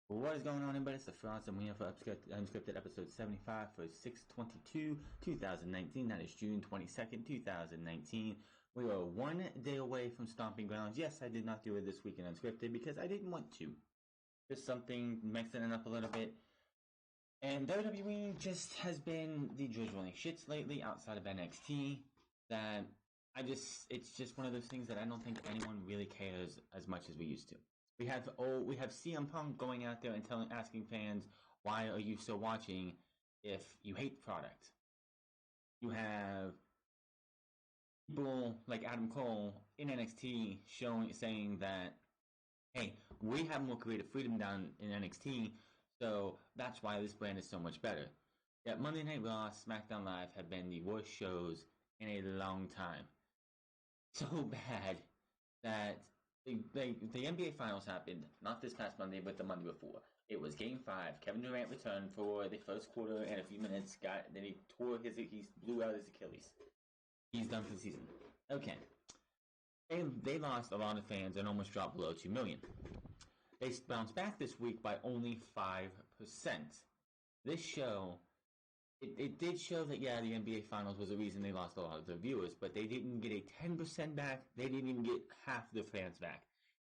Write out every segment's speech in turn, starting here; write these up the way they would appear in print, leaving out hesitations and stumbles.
What is going on, everybody? It's the Frost, and we're here for UnScripted episode 75 for 6/22/2019. That is June 22nd, 2019. We are 1 day away from Stomping Grounds. Yes, I did not do it this week in UnScripted because I didn't want to. Just something mixing it up a little bit. And WWE just has been the drizzling shits lately outside of NXT that it's just one of those things that I don't think anyone really cares as much as we used to. We have CM Punk going out there and asking fans, why are you still watching if you hate the product? You have people like Adam Cole in NXT saying that, hey, we have more creative freedom down in NXT, so that's why this brand is so much better. Yet Monday Night Raw, SmackDown Live have been the worst shows in a long time. So bad that the NBA Finals happened, not this past Monday, but the Monday before. It was Game 5. Kevin Durant returned for the first quarter and a few minutes. Then he blew out his Achilles. He's done for the season. Okay. They lost a lot of fans and almost dropped below 2 million. They bounced back this week by only 5%. This show, it did show that, yeah, the NBA Finals was the reason they lost a lot of their viewers, but they didn't get a 10% back. They didn't even get half the fans back.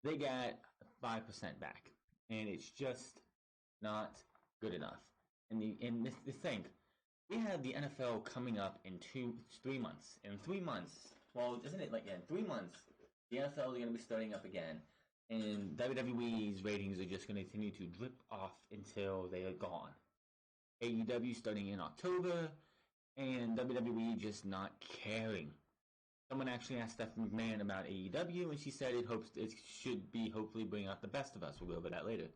They got 5% back. And it's just not good enough. And the thing, we have the NFL coming up in 3 months. In 3 months, well, isn't it like, yeah, in 3 months, the NFL is going to be starting up again. And WWE's ratings are just going to continue to drip off until they are gone. AEW starting in October, and WWE just not caring. Someone actually asked Stephanie McMahon about AEW, and she said it should be hopefully bring out the best of us. We'll go over that later.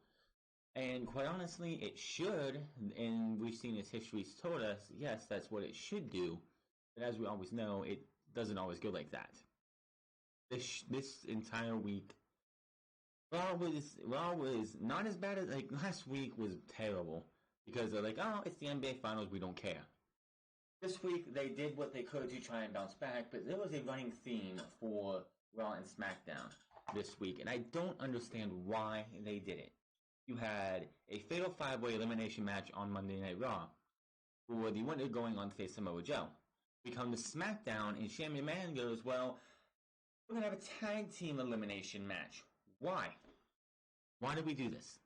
And quite honestly, it should, and we've seen as history's told us, yes, that's what it should do. But as we always know, it doesn't always go like that. This entire week, Raw was not as bad as, like, last week was terrible. Because they're like, oh, it's the NBA Finals, we don't care. This week, they did what they could to try and bounce back, but there was a running theme for Raw and SmackDown this week, and I don't understand why they did it. You had a fatal 5-way elimination match on Monday Night Raw, for the winner going on to face Samoa Joe. We come to SmackDown, and Shane McMahon goes, well, we're going to have a tag team elimination match. Why? Why did we do this?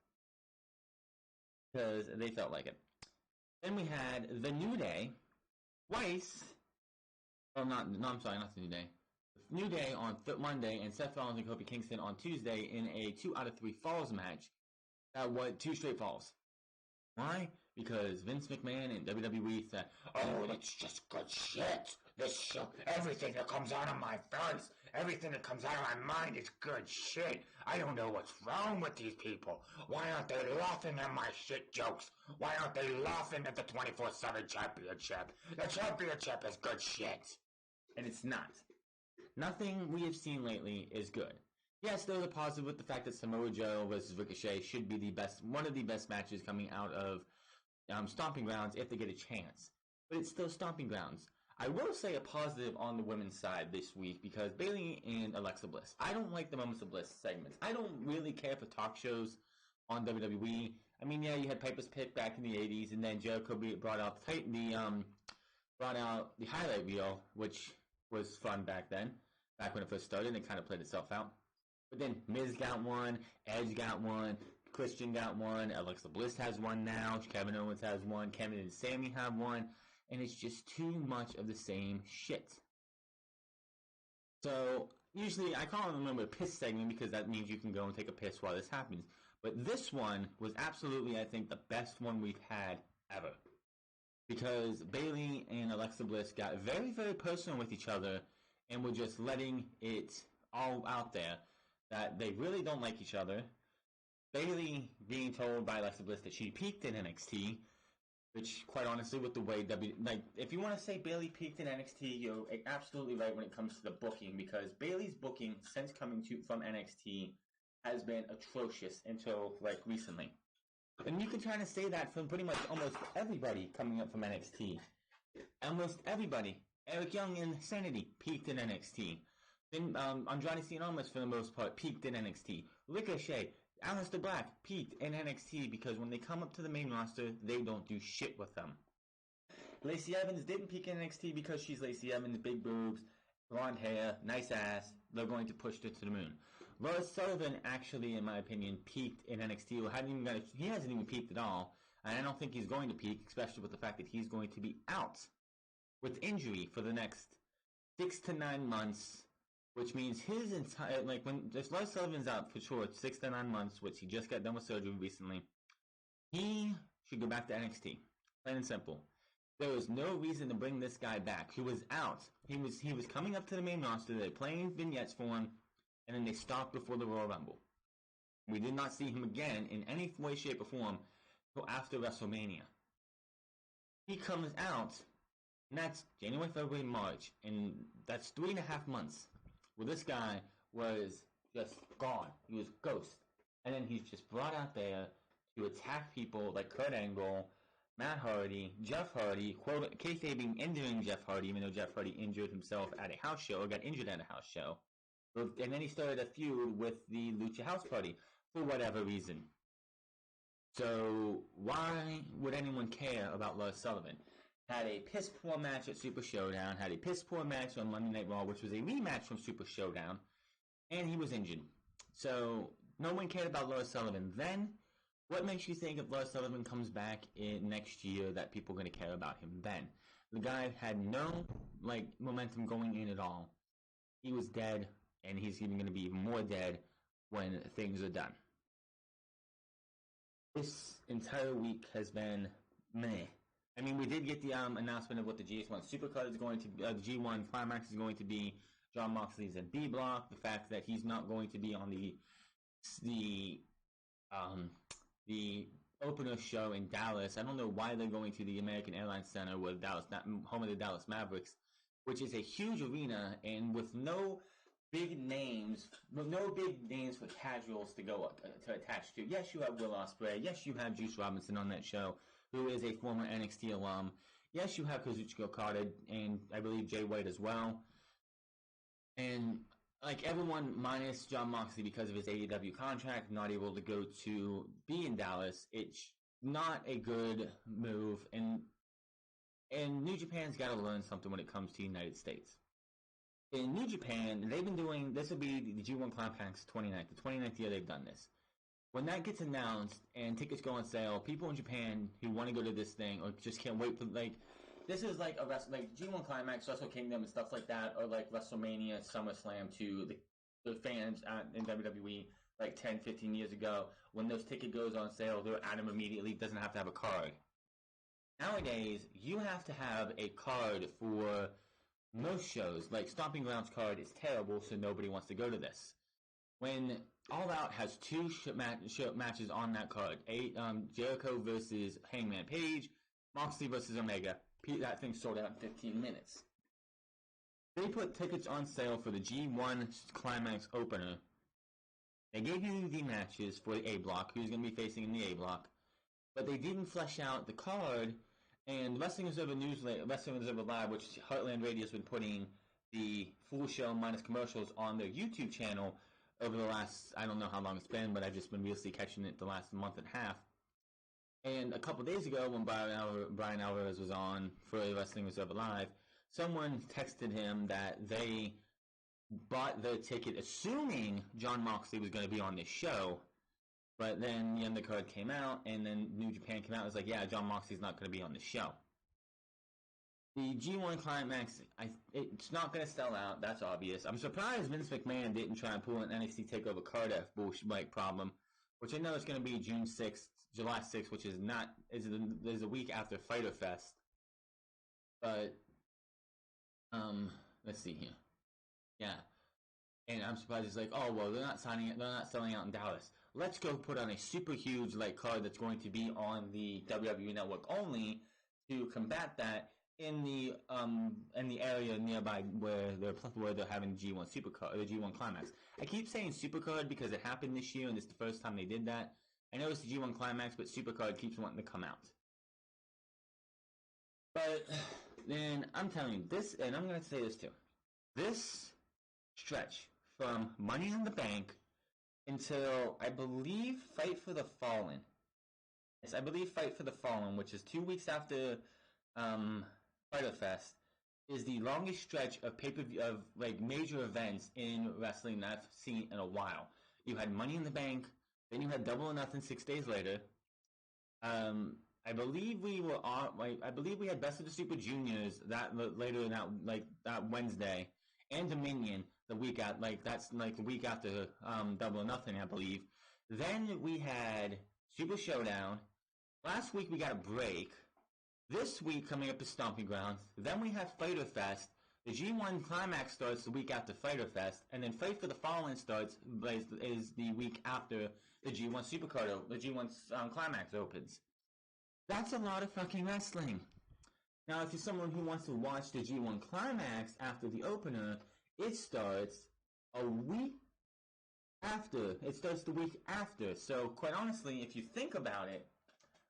Because they felt like it. Then we had the New Day twice. Oh, I'm sorry, not the New Day. The New Day on Monday and Seth Rollins and Kofi Kingston on Tuesday in a 2 out of 3 falls match. That was 2 straight falls. Why? Because Vince McMahon and WWE said, oh, it's just good shit. This show, everything that comes out of my face, everything that comes out of my mind is good shit. I don't know what's wrong with these people. Why aren't they laughing at my shit jokes? Why aren't they laughing at the 24/7 championship? The championship is good shit. And it's not. Nothing we have seen lately is good. Yes, there's a positive with the fact that Samoa Joe versus Ricochet should be one of the best matches coming out of Stomping Grounds if they get a chance. But it's still Stomping Grounds. I will say a positive on the women's side this week because Bayley and Alexa Bliss. I don't like the Moments of Bliss segments. I don't really care for talk shows on WWE. I mean, yeah, you had Piper's Pit back in the 80s, and then Jericho brought out the highlight reel, which was fun back then, back when it first started, and it kind of played itself out. But then Miz got one, Edge got one, Christian got one, Alexa Bliss has one now, Kevin Owens has one, Kevin and Sami have one, and it's just too much of the same shit. So, usually, I call it a piss segment because that means you can go and take a piss while this happens. But this one was absolutely, I think, the best one we've had ever. Because Bayley and Alexa Bliss got very, very personal with each other and were just letting it all out there that they really don't like each other. Bayley being told by Alexa Bliss that she peaked in NXT, which, quite honestly, with the way if you want to say Bayley peaked in NXT, you're absolutely right when it comes to the booking, because Bayley's booking since coming from NXT has been atrocious until, like, recently. And you can try to say that from pretty much almost everybody coming up from NXT. Almost everybody. Eric Young and Sanity peaked in NXT. Then Andrade Cien Almas, for the most part, peaked in NXT. Ricochet, Aleister Black peaked in NXT because when they come up to the main roster, they don't do shit with them. Lacey Evans didn't peak in NXT because she's Lacey Evans, big boobs, blonde hair, nice ass. They're going to push her to the moon. Lars Sullivan actually, in my opinion, peaked in NXT. He hasn't even peaked at all. And I don't think he's going to peak, especially with the fact that he's going to be out with injury for the next 6 to 9 months, which means his entire, if Lars Sullivan's out for sure 6 to 9 months, which he just got done with surgery recently, he should go back to NXT. Plain and simple. There was no reason to bring this guy back. He was out. He was coming up to the main roster. They're playing vignettes for him, and then they stopped before the Royal Rumble. We did not see him again in any way, shape, or form until after WrestleMania. He comes out, and that's January, February, March, and that's 3.5 months where this guy was just gone. He was ghost. And then he's just brought out there to attack people like Kurt Angle, Matt Hardy, Jeff Hardy, kayfabing injuring Jeff Hardy, even though Jeff Hardy injured himself at a house show, or got injured at a house show. And then he started a feud with the Lucha House Party for whatever reason. So why would anyone care about Lars Sullivan? Had a piss poor match at Super Showdown, had a piss poor match on Monday Night Raw, which was a rematch from Super Showdown, and he was injured. So no one cared about Lars Sullivan then. What makes you think if Lars Sullivan comes back in next year that people are going to care about him then? The guy had no momentum going in at all. He was dead, and he's even going to be even more dead when things are done. This entire week has been meh. I mean, we did get the announcement of what the GS1 Supercard is going to be, the G1 Climax is going to be. Jon Moxley's in B Block. The fact that he's not going to be on the opener show in Dallas. I don't know why they're going to the American Airlines Center, where home of the Dallas Mavericks, which is a huge arena, and with no big names for casuals to go to attach to. Yes, you have Will Ospreay. Yes, you have Juice Robinson on that show, who is a former NXT alum. Yes, you have Kazuchika Okada, and I believe Jay White as well. And everyone minus Jon Moxley, because of his AEW contract, not able to go to be in Dallas. It's not a good move, and New Japan's got to learn something when it comes to the United States. In New Japan, they've been doing, this will be the G1 Climax 29th, the 29th year they've done this. When that gets announced and tickets go on sale, people in Japan who want to go to this thing or just can't wait for, this is like G1 Climax, Wrestle Kingdom and stuff like that, or like WrestleMania, SummerSlam to the fans in WWE 10, 15 years ago. When those ticket goes on sale, they're at them immediately, doesn't have to have a card. Nowadays, you have to have a card for most shows. Stomping Grounds card is terrible, so nobody wants to go to this. When All Out has 2 matches on that card, Jericho versus Hangman Page, Moxley versus Omega, that thing sold out in 15 minutes. They put tickets on sale for the G1 Climax opener. They gave you the matches for the A block, who's going to be facing in the A block, but they didn't flesh out the card. And Wrestling Observer Wrestling Observer Live, which Heartland Radio has been putting the full show minus commercials on their YouTube channel over the last, I don't know how long it's been, but I've just been recently catching it the last month and a half. And a couple days ago, when Brian Alvarez was on for Wrestling Observer Live, someone texted him that they bought their ticket assuming Jon Moxley was going to be on this show. But then the undercard came out, and then New Japan came out and was like, yeah, Jon Moxley's not going to be on the show. The G1 Climax, it's not going to sell out, that's obvious. I'm surprised Vince McMahon didn't try and pull an NXT TakeOver Cardiff bullshit problem, which I know is going to be July 6th, which is a week after Fyter Fest. But, let's see here. Yeah. And I'm surprised it's oh, well, they're not selling out in Dallas. Let's go put on a super huge card that's going to be on the WWE Network only to combat that in the area nearby where they're having G1 Supercard, the G1 Climax. I keep saying Supercard because it happened this year and it's the first time they did that. I know it's the G1 Climax, but Supercard keeps wanting to come out. But then I'm telling you this, and I'm going to say this too. This stretch from Money in the Bank until I believe Fight for the Fallen. Yes, I believe Fight for the Fallen, which is 2 weeks after Fyter Fest, is the longest stretch of pay-per-view of like major events in wrestling that I've seen in a while. You had Money in the Bank, then you had Double or Nothing 6 days later. I believe we were on. Like, I believe we had Best of the Super Juniors that later in that Wednesday, and Dominion the week at that's like the week after Double or Nothing, I believe. Then we had Super Showdown. Last week we got a break. This week coming up is Stomping Grounds. Then we have Fyter Fest. The G1 Climax starts the week after Fyter Fest, and then Fight for the Fallen starts is the week after the G1 Supercard, the G1 Climax opens. That's a lot of fucking wrestling. Now, if you're someone who wants to watch the G1 Climax after the opener, it starts a week after. It starts the week after. So, quite honestly, if you think about it,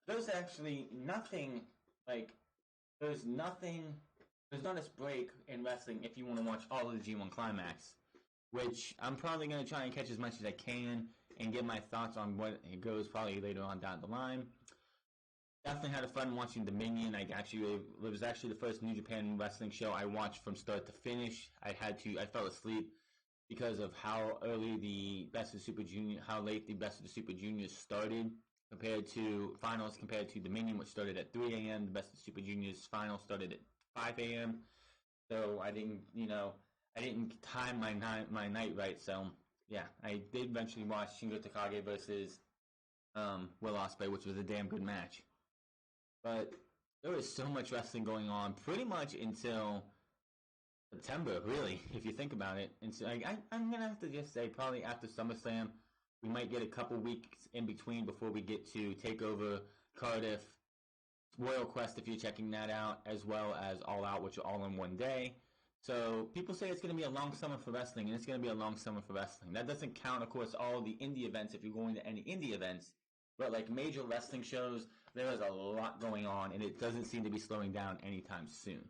there's actually nothing like there's not a break in wrestling if you want to watch all of the G1 Climax, which I'm probably going to try and catch as much as I can and give my thoughts on what it goes probably later on down the line. Definitely had fun watching Dominion. It was actually the first New Japan wrestling show I watched from start to finish. I fell asleep because of how early the Best of the Super Junior, how late the Best of the Super Juniors started compared to Dominion, which started at 3 a.m. The Best of the Super Juniors final started at 5 a.m. So I didn't time my night right. So yeah, I did eventually watch Shingo Takagi versus Will Ospreay, which was a damn good match. But there was so much wrestling going on pretty much until September, really, if you think about it. And so I'm going to have to just say probably after SummerSlam, we might get a couple weeks in between before we get to TakeOver, Cardiff, Royal Quest if you're checking that out, as well as All Out, which are all in one day. So people say it's going to be a long summer for wrestling, and it's going to be a long summer for wrestling. That doesn't count, of course, all the indie events if you're going to any indie events. But like major wrestling shows, there is a lot going on, and it doesn't seem to be slowing down anytime soon.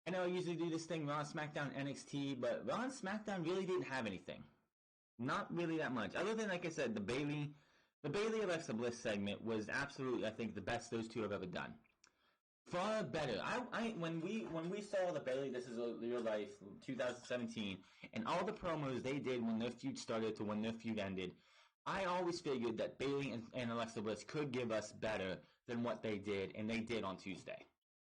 I know I usually do this thing Raw, SmackDown, NXT, but Raw and SmackDown really didn't have anything. Not really that much. Other than, like I said, the Bayley Alexa Bliss segment was absolutely, I think, the best those two have ever done. Far better. When we saw the Bayley This Is Your Life 2017 and all the promos they did when their feud started to when their feud ended, I always figured that Bayley and Alexa Bliss could give us better than what they did, and they did on Tuesday.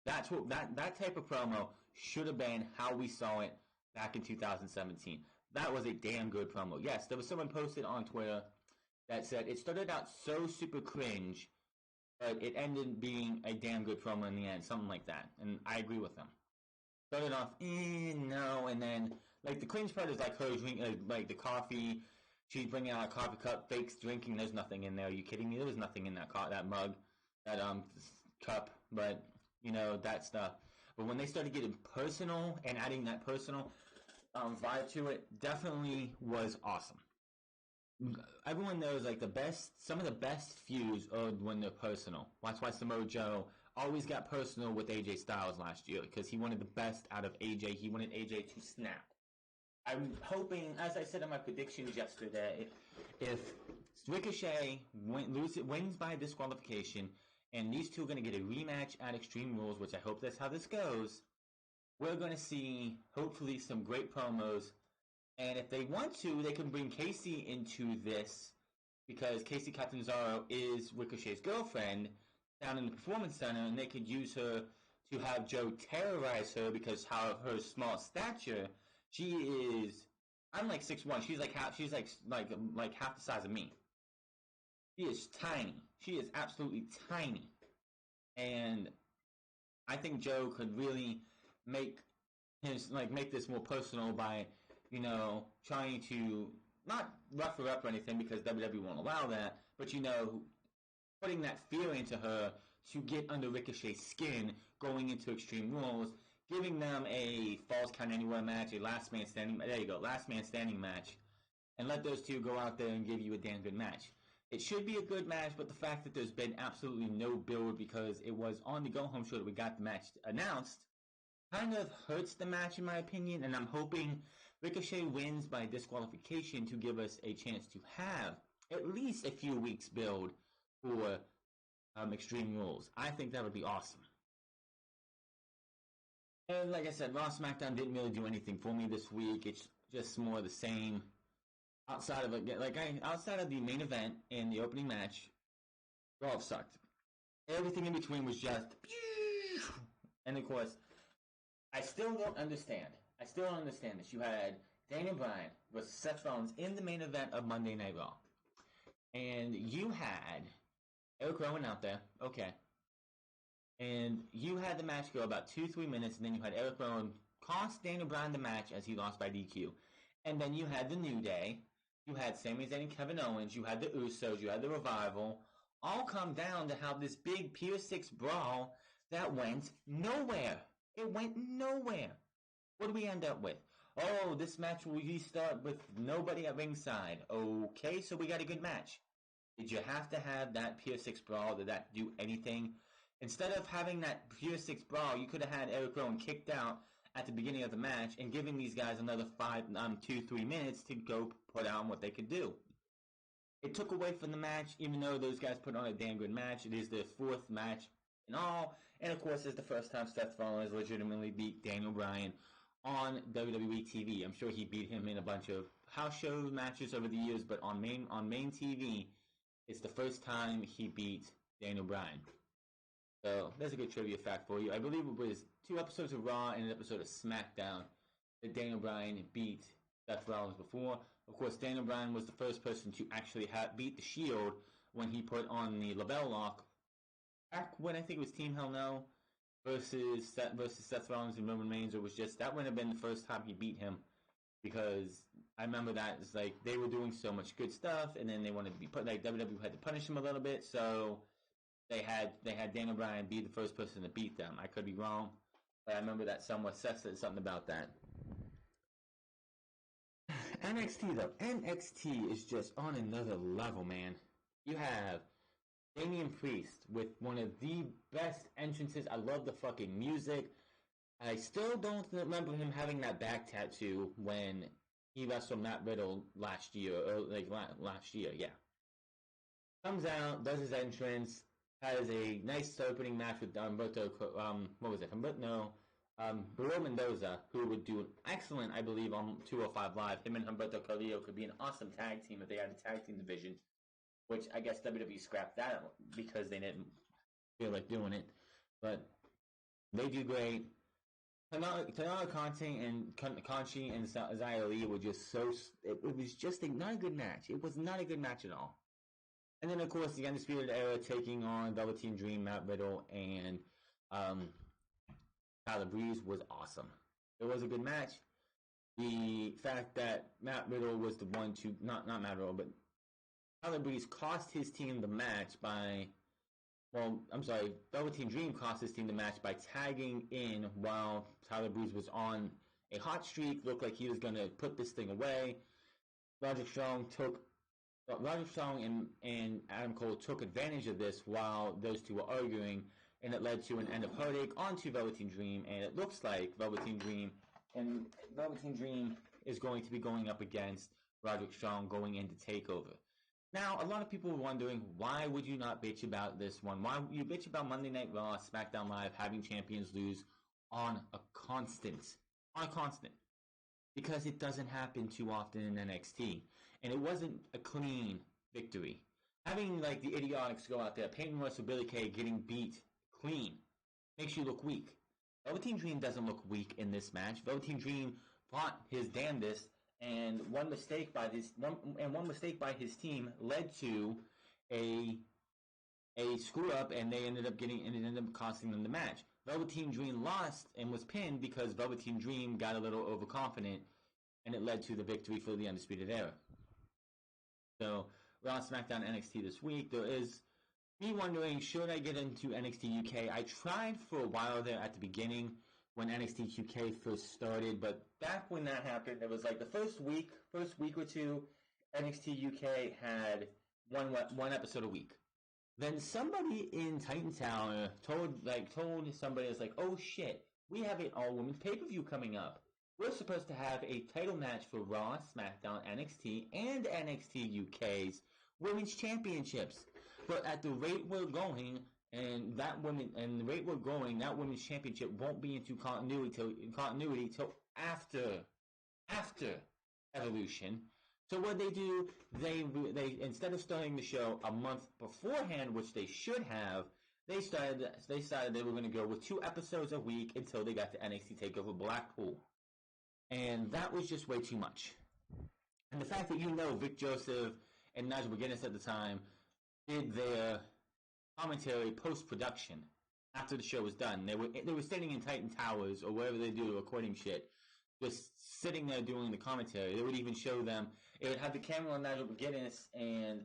That's what that type of promo should have been how we saw it back in 2017. That was a damn good promo. Yes, there was someone posted on Twitter that said it started out so super cringe, but it ended being a damn good promo in the end, something like that. And I agree with them. Started off, no, and then like the cringe part is like her drinking like the coffee. She's bringing out a coffee cup, fakes drinking. There's nothing in there. Are you kidding me? There was nothing in that mug, that cup. But that stuff. But when they started getting personal and adding that personal vibe to it, definitely was awesome. Everyone knows like some of the best feuds are when they're personal. That's why Samoa Joe always got personal with AJ Styles last year because he wanted the best out of AJ. He wanted AJ to snap. I'm hoping, as I said in my predictions yesterday, if Ricochet wins by disqualification and these two are going to get a rematch at Extreme Rules, which I hope that's how this goes, we're going to see hopefully some great promos. And if they want to, they can bring Casey into this because Casey Catanzaro is Ricochet's girlfriend down in the Performance Center, and they could use her to have Joe terrorize her because of her small stature. She is. I'm like 6'1". She's like half. She's like half the size of me. She is tiny. She is absolutely tiny, and I think Joe could really make this more personal by trying to not rough her up or anything because WWE won't allow that, but putting that fear into her to get under Ricochet's skin going into Extreme Rules, giving them a Falls Count Anywhere match, a last man standing match, and let those two go out there and give you a damn good match. It should be a good match, but the fact that there's been absolutely no build because it was on the go-home show that we got the match announced kind of hurts the match in my opinion, and I'm hoping Ricochet wins by disqualification to give us a chance to have at least a few weeks build for Extreme Rules. I think that would be awesome. And like I said, Raw SmackDown didn't really do anything for me this week. It's just more of the same. Outside of outside of the main event and the opening match, Raw sucked. Everything in between was just, and of course, I still don't understand. I still don't understand this. You had Daniel Bryan versus Seth Rollins in the main event of Monday Night Raw, and you had Eric Rowan out there. Okay. And you had the match go about 2-3 minutes, and then you had Eric Rowan cost Daniel Bryan the match as he lost by DQ. And then you had the New Day, you had Sami Zayn and Kevin Owens, you had the Usos, you had the Revival, all come down to have this big Pier 6 brawl that went nowhere. It went nowhere. What do we end up with? Oh, this match will restart with nobody at ringside. Okay, so we got a good match. Did you have to have that Pier 6 brawl? Did that do anything? Instead of having that Pier 6 brawl, you could have had Eric Rowan kicked out at the beginning of the match and giving these guys another 2-3 minutes to go put on what they could do. It took away from the match, even though those guys put on a damn good match. It is their 4th match in all. And of course, it's the first time Seth Rollins legitimately beat Daniel Bryan on WWE TV. I'm sure he beat him in a bunch of house show matches over the years, but on main TV, it's the first time he beat Daniel Bryan. So, there's a good trivia fact for you. I believe it was 2 episodes of Raw and an episode of SmackDown that Daniel Bryan beat Seth Rollins before. Of course, Daniel Bryan was the first person to actually beat the Shield when he put on the label lock back when I think it was Team Hell No versus Seth Rollins and Roman Reigns. It was just, that would have been the first time he beat him, because I remember that it's like they were doing so much good stuff, and then they wanted to be put, like WWE had to punish him a little bit, so they had Daniel Bryan be the first person to beat them. I could be wrong, but I remember that somewhat. Seth said something about that. NXT though, NXT is just on another level, man. You have Damian Priest with one of the best entrances. I love the fucking music. I still don't remember him having that back tattoo when he wrestled Matt Riddle last year, yeah. Comes out, does his entrance, has a nice opening match with Humberto, Raul Mendoza, who would do excellent, I believe, on 205 Live. Him and Humberto Carrillo could be an awesome tag team if they had a tag team division, which I guess WWE scrapped that because they didn't feel like doing it. But they do great. Tanaka Conti and Xia Li were just so... It was just not a good match. It was not a good match at all. And then, of course, the Undisputed Era taking on Velveteen Dream, Matt Riddle, and Tyler Breeze was awesome. It was a good match. The fact that Matt Riddle was the one to... Not Matt Riddle, but Tyler Breeze cost his team the match by... Well, I'm sorry, Velveteen Dream cost his team the match by tagging in while Tyler Breeze was on a hot streak. Looked like he was going to put this thing away. Roderick Strong and Adam Cole took advantage of this while those two were arguing, and it led to an end of heartache onto Velveteen Dream, and it looks like Velveteen Dream is going to be going up against Roderick Strong going into TakeOver. Now, a lot of people were wondering, why would you not bitch about this one? Why you bitch about Monday Night Raw, SmackDown Live having champions lose on a constant? Because it doesn't happen too often in NXT. And it wasn't a clean victory. Having, like, the idiotics go out there, Peyton Royce or Billy Kay getting beat clean, makes you look weak. Velveteen Dream doesn't look weak in this match. Velveteen Dream fought his damnedest, and one mistake by his team led to a screw up, and it ended up costing them the match. Velveteen Dream lost and was pinned because Velveteen Dream got a little overconfident, and it led to the victory for the Undisputed Era. So, Raw, SmackDown, NXT this week. There is me wondering, should I get into NXT UK? I tried for a while there at the beginning when NXT UK first started, but back when that happened, it was like the first week or two, NXT UK had one episode a week. Then somebody in Titan Tower told somebody, it's like, oh shit, we have an all-women pay-per-view coming up. we're supposed to have a title match for Raw, SmackDown, NXT, and NXT UK's Women's Championships. But at the rate we're going, that Women's Championship won't be into continuity till after Evolution. So what they do, they instead of starting the show a month beforehand, which they should have, they decided they were going to go with 2 episodes a week until they got to NXT TakeOver Blackpool. And that was just way too much. And the fact that Vic Joseph and Nigel McGuinness at the time did their commentary post-production after the show was done. They were standing in Titan Towers or wherever they do recording shit, just sitting there doing the commentary. They would even show them. It would have the camera on Nigel McGuinness and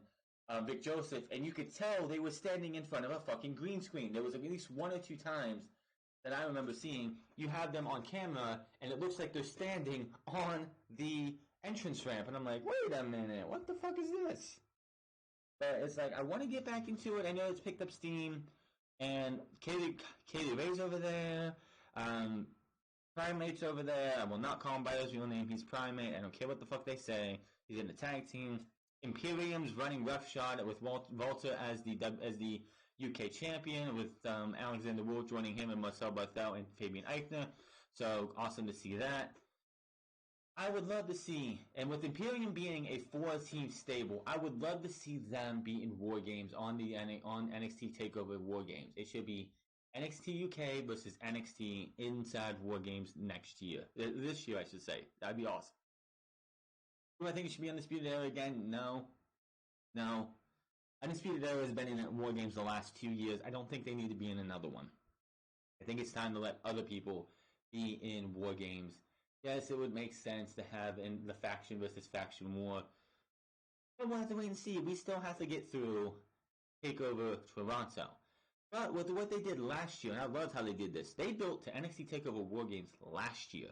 Vic Joseph, and you could tell they were standing in front of a fucking green screen. There was at least 1 or 2 times that I remember seeing, you have them on camera, and it looks like they're standing on the entrance ramp. And I'm like, wait a minute, what the fuck is this? But it's like, I want to get back into it. I know it's picked up steam, and Kaylee Ray's over there, Primate's over there. I will not call him by his real name. He's Primate. I don't care what the fuck they say. He's in the tag team. Imperium's running roughshod with Walter as the UK champion, with Alexander Wolf joining him and Marcel Barthel and Fabian Eichner. So awesome to see that. I would love to see, and with Imperium being a 4-team stable, I would love to see them be in War Games on NXT TakeOver War Games. It should be NXT UK versus NXT inside War Games next year. This year, I should say. That'd be awesome. Do I think it should be Undisputed Era again? No. Undisputed Era has been in War Games the last 2 years. I don't think they need to be in another one. I think it's time to let other people be in War Games. Yes, it would make sense to have in the faction versus faction war. But we'll have to wait and see. We still have to get through TakeOver Toronto. But with what they did last year, and I loved how they did this, they built to NXT TakeOver War Games last year.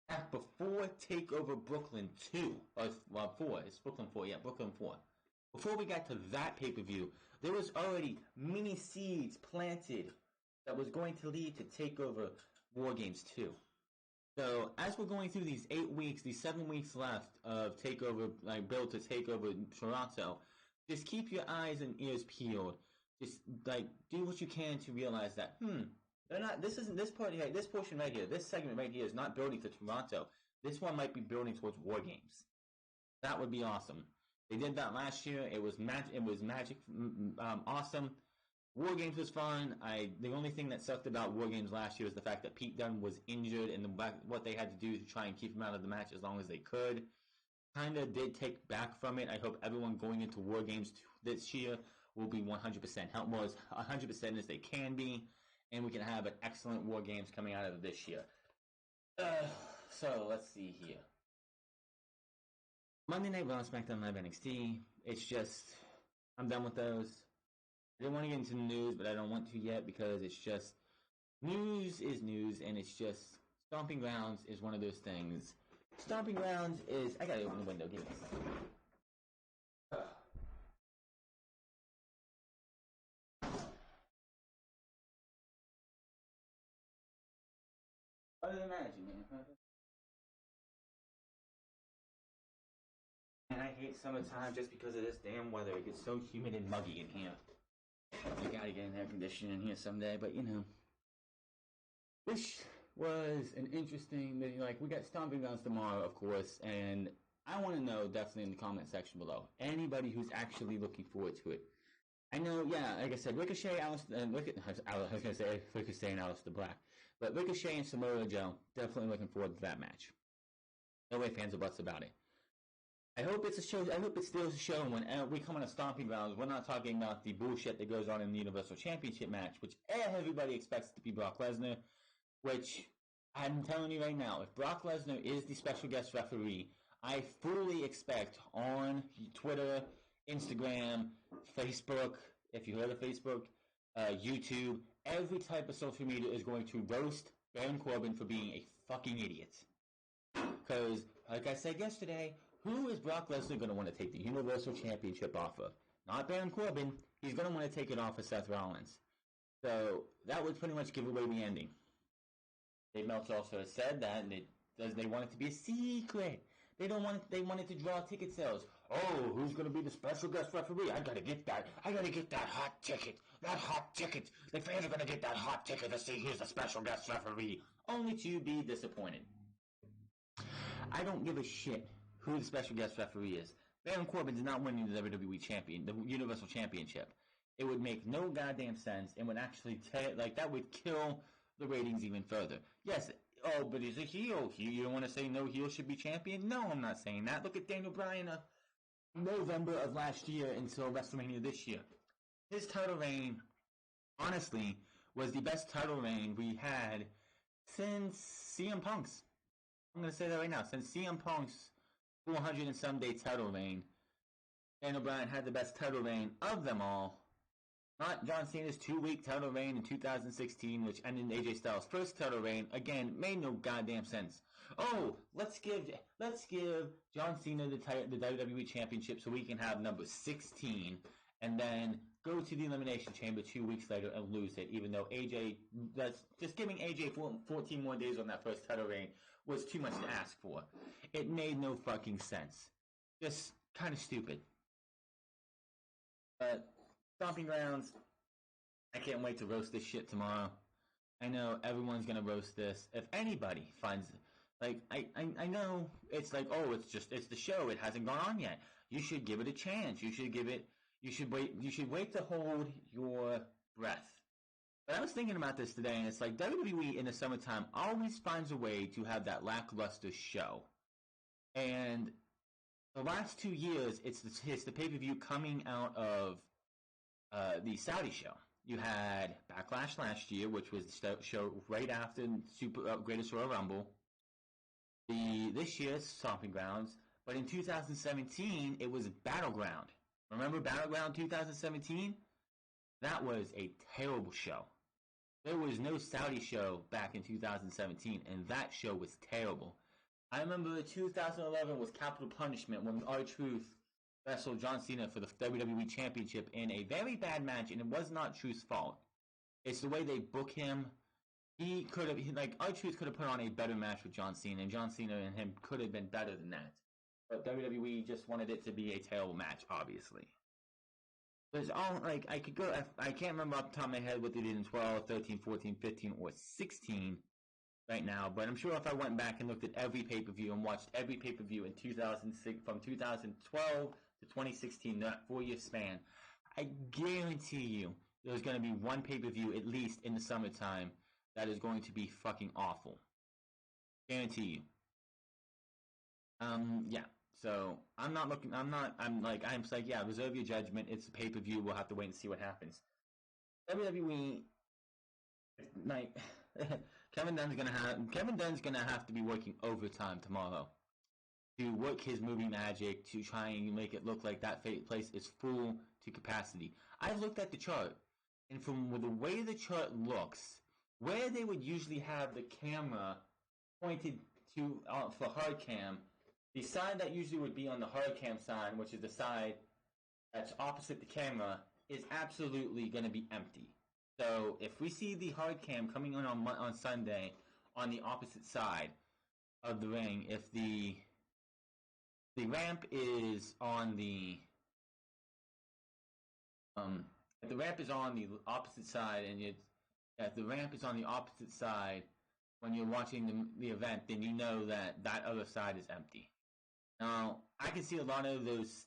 Back before TakeOver Brooklyn 2. Or 4. It's Brooklyn 4. Yeah, Brooklyn 4. Before we got to that pay-per-view, there was already mini seeds planted that was going to lead to TakeOver War Games 2. So, as we're going through these 8 weeks, these 7 weeks left of TakeOver, build to TakeOver Toronto, just keep your eyes and ears peeled. Just, do what you can to realize that, they're not, this portion right here, this segment right here is not building to Toronto. This one might be building towards War Games. That would be awesome. They did that last year. It was magic, awesome. War Games was fun. The only thing that sucked about War Games last year was the fact that Pete Dunne was injured and what they had to do to try and keep him out of the match as long as they could. Kind of did take back from it. I hope everyone going into War Games this year will be 100% help more as 100% as they can be, and we can have an excellent War Games coming out of this year. So let's see here. Monday Night Raw, SmackDown Live, NXT. It's just, I'm done with those. I didn't want to get into the news, but I don't want to yet because it's just, news is news, and it's just, Stomping Grounds is one of those things. Stomping Grounds is, I gotta open the window, give me a second. What do you imagine, man? And I hate summertime just because of this damn weather. It gets so humid and muggy in here. I gotta get an air conditioner in here someday, but this was an interesting, we got Stomping Grounds tomorrow, of course, and I want to know definitely in the comment section below, anybody who's actually looking forward to it. I know, like I said, Ricochet, I was going to say Ricochet and Aleister Black, but Ricochet and Samoa Joe, definitely looking forward to that match. No way fans are butts about it. I hope it's a show. I hope it still is a show. And when we come on a Stomping Grounds, we're not talking about the bullshit that goes on in the Universal Championship match, which everybody expects to be Brock Lesnar. Which I'm telling you right now, if Brock Lesnar is the special guest referee, I fully expect on Twitter, Instagram, Facebook, if you heard of Facebook, YouTube, every type of social media is going to roast Baron Corbin for being a fucking idiot. Because, like I said yesterday, who is Brock Lesnar going to want to take the Universal Championship off of? Not Baron Corbin. He's going to want to take it off of Seth Rollins. So, that would pretty much give away the ending. Dave Meltzer also has said that they want it to be a secret. They don't want it, they want it to draw ticket sales. Oh, who's going to be the special guest referee? I got to get that. I got to get that hot ticket. That hot ticket. The fans are going to get that hot ticket to see who's the special guest referee. Only to be disappointed. I don't give a shit who the special guest referee is. Baron Corbin's not winning the WWE the Universal Championship. It would make no goddamn sense and would actually that would kill the ratings even further. Yes, oh, but he's a heel. You don't want to say no heel should be champion? No, I'm not saying that. Look at Daniel Bryan November of last year until WrestleMania this year. His title reign, honestly, was the best title reign we had since CM Punk's. I'm going to say that right now. Since CM Punk's 400 and some day title reign, Daniel Bryan had the best title reign of them all. Not John Cena's 2-week title reign in 2016, which ended in AJ Styles' first title reign. Again, made no goddamn sense. Oh, let's give John Cena the WWE Championship so we can have number 16, and then go to the Elimination Chamber 2 weeks later and lose it. Even though that's just giving AJ 14 more days on that first title reign was too much to ask for. It made no fucking sense. Just kind of stupid. But Stomping Grounds, I can't wait to roast this shit tomorrow. I know everyone's gonna roast this. If anybody finds, like, I know it's like, oh, it's the show. It hasn't gone on yet. You should give it a chance. You should wait to hold your breath. But I was thinking about this today, and it's like WWE in the summertime always finds a way to have that lackluster show. And the last 2 years, it's the pay-per-view coming out of the Saudi show. You had Backlash last year, which was the show right after Greatest Royal Rumble. This year's Stomping Grounds, but in 2017 it was Battleground. Remember Battleground 2017? That was a terrible show. There was no Saudi show back in 2017, and that show was terrible. I remember 2011 was Capital Punishment when R-Truth wrestled John Cena for the WWE Championship in a very bad match, and it was not Truth's fault. It's the way they book him. R-Truth could have put on a better match with John Cena, and John Cena and him could have been better than that. But WWE just wanted it to be a terrible match, obviously. There's all, like, I can't remember off the top of my head what they did in 12, 13, 14, 15, or 16 right now, but I'm sure if I went back and looked at every pay-per-view and watched every pay-per-view in 2006, from 2012 to 2016, that 4-year span, I guarantee you there's going to be one pay-per-view, at least in the summertime, that is going to be fucking awful. Guarantee you. Yeah. So, reserve your judgment. It's a pay-per-view. We'll have to wait and see what happens. WWE, like, Kevin Dunn's gonna have to be working overtime tomorrow to work his movie magic to try and make it look like that place is full to capacity. I looked at the chart, and from the way the chart looks, where they would usually have the camera pointed to for hard cam, the side that usually would be on the hard cam side, which is the side that's opposite the camera, is absolutely going to be empty. So if we see the hard cam coming on Sunday on the opposite side of the ring, if the ramp is on the if the ramp is on the opposite side, and if the ramp is on the opposite side when you're watching the event, then you know that other side is empty. Now, I can see a lot of those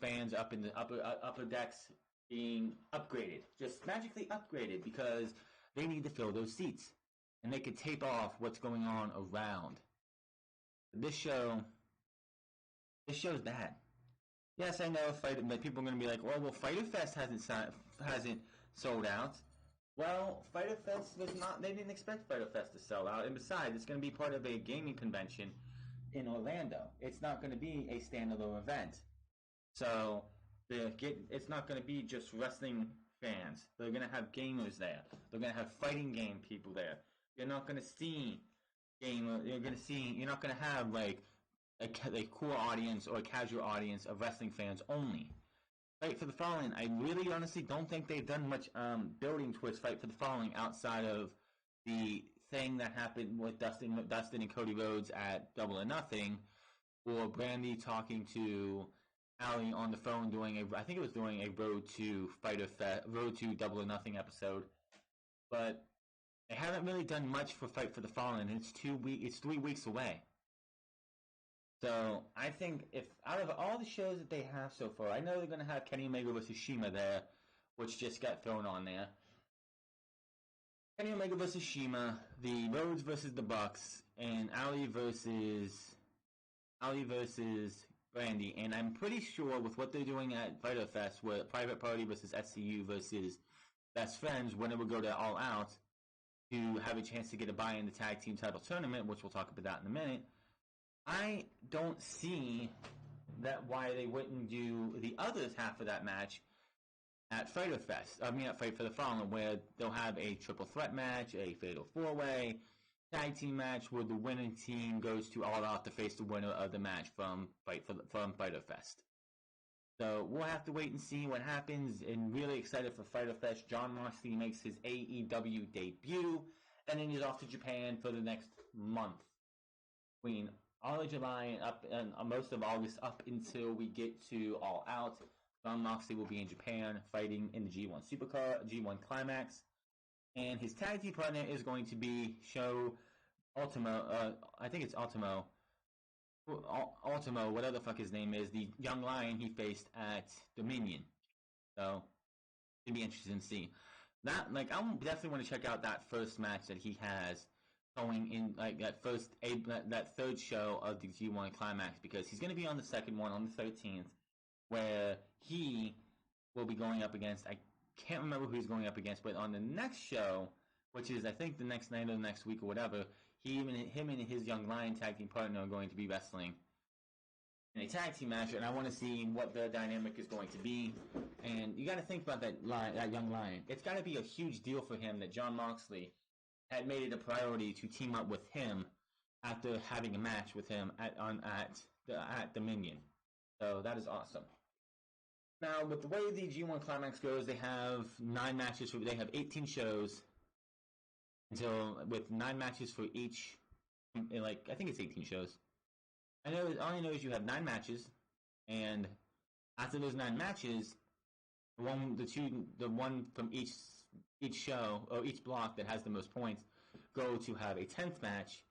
fans up in the upper decks being upgraded, just magically upgraded, because they need to fill those seats, and they could tape off what's going on around. This show's bad. Yes, I know people are going to be like, well, Fyter Fest hasn't sold out. Well, Fyter Fest was not. They didn't expect Fyter Fest to sell out, and besides, it's going to be part of a gaming convention in Orlando. It's not going to be a standalone event. So it's not going to be just wrestling fans. They're going to have gamers there. They're going to have fighting game people there. You're not going to see You're not going to have like a core audience or a casual audience of wrestling fans only. Fight for the Fallen, I really honestly don't think they've done much building towards Fight for the Fallen outside of the thing that happened with Dustin and Cody Rhodes at Double or Nothing, or Brandy talking to Ali on the phone I think it was during a Road to Double or Nothing episode. But they haven't really done much for Fight for the Fallen, and it's 3 weeks away. So I think if out of all the shows that they have so far, I know they're going to have Kenny Omega versus Shima there, which just got thrown on there. Kenny Omega versus Shima, the Rhodes versus the Bucks, and Ali versus Brandy. And I'm pretty sure with what they're doing at Fyter Fest, where Private Party versus SCU versus Best Friends, when it would go to All Out to have a chance to get a bye in the tag team title tournament, which we'll talk about that in a minute. I don't see that why they wouldn't do the other half of that match at Fyter Fest. I mean, at Fight for the Fallen, where they'll have a triple threat match, a fatal 4-way, tag team match where the winning team goes to All Out to face the winner of the match from Fyter Fest. So we'll have to wait and see what happens. And really excited for Fyter Fest. Jon Moxley makes his AEW debut, and then he's off to Japan for the next month. Between all of July and most of August, up until we get to All Out, Jon Moxley will be in Japan fighting in the G1 Supercard, G1 Climax, and his tag team partner is going to be Sho Ultimo. I think it's Ultimo, whatever the fuck his name is, the young lion he faced at Dominion. So it'd be interesting to see that. I definitely want to check out that first match that he has going in, that third show of the G1 Climax, because he's going to be on the second one on the 13th, where he will be going up against, I can't remember who he's going up against, but on the next show, which is I think the next night or the next week or whatever, him and his young lion tag team partner are going to be wrestling in a tag team match, and I want to see what the dynamic is going to be. And you got to think about that young lion. It's got to be a huge deal for him that Jon Moxley had made it a priority to team up with him after having a match with him at Dominion. So that is awesome. Now, with the way the G1 Climax goes, they have 9 matches. They have 18 shows with 9 matches for each. I think it's 18 shows. All I know is you have 9 matches, and after those 9 matches, the one from each show or each block that has the most points go to have a 10th match,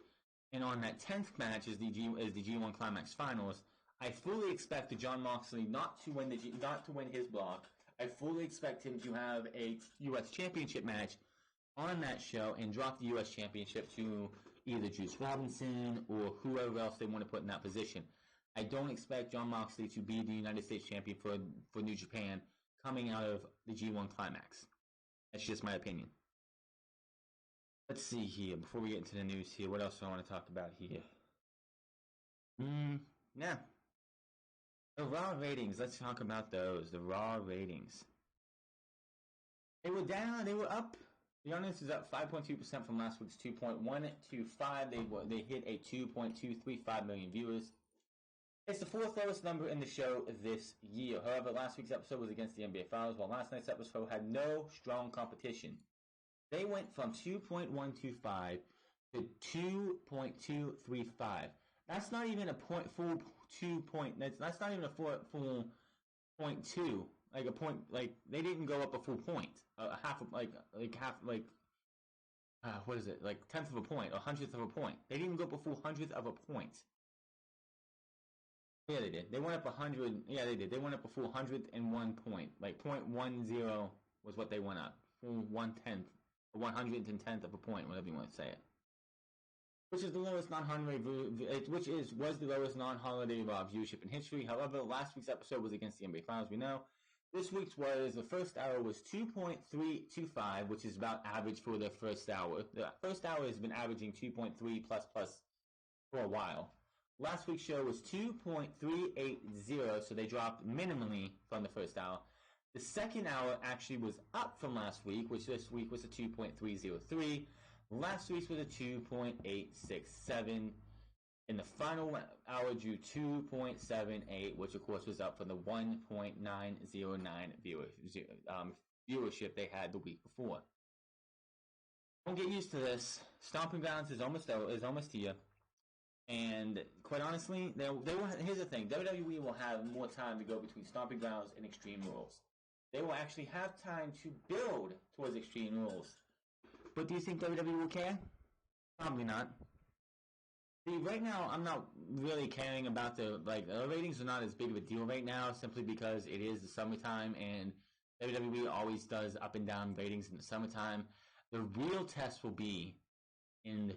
and on that 10th match is the G1 Climax Finals. I fully expect Jon Moxley not to win his block. I fully expect him to have a U.S. Championship match on that show and drop the U.S. Championship to either Juice Robinson or whoever else they want to put in that position. I don't expect Jon Moxley to be the United States champion for New Japan coming out of the G1 Climax. That's just my opinion. Let's see here, before we get into the news here, what else do I want to talk about here? Yeah. The Raw ratings, let's talk about those. The Raw ratings. They were down, they were up. The audience is up 5.2% from last week's 2.125. They hit a 2.235 million viewers. It's the 4th lowest number in the show this year. However, last week's episode was against the NBA Finals, while last night's episode had no strong competition. They went from 2.125 to 2.235. That's not even a full 2 point. That's not even a full 0.2. Like a point. Like they didn't go up a full point. What is it? Like 10th of a point, or 100th of a point. They didn't even go up a full 100th of a point. Yeah, they did. They went up 100. Yeah, they did. They went up a full 101 point. Like 0.10 was what they went up. Full 1/10, 110th of a point, whatever you want to say it. Which is the lowest non-holiday was the lowest non-holiday Raw viewership in history. However, last week's episode was against the NBA Finals. We know this week's the first hour was 2.325, which is about average for the first hour. The first hour has been averaging 2.3 plus for a while. Last week's show was 2.380, so they dropped minimally from the first hour. The second hour actually was up from last week, which this week was a 2.303. Last week's was a 2.867. And the final hour drew 2.78, which of course was up from the 1.909 viewership they had the week before. Don't get used to this. Stomping Grounds is almost here. And quite honestly, they will. Here's the thing: WWE will have more time to go between Stomping Grounds and Extreme Rules. They will actually have time to build towards Extreme Rules. But do you think WWE will care? Probably not. See, right now, I'm not really caring about the ratings are not as big of a deal right now, simply because it is the summertime and WWE always does up and down ratings in the summertime. The real test will be in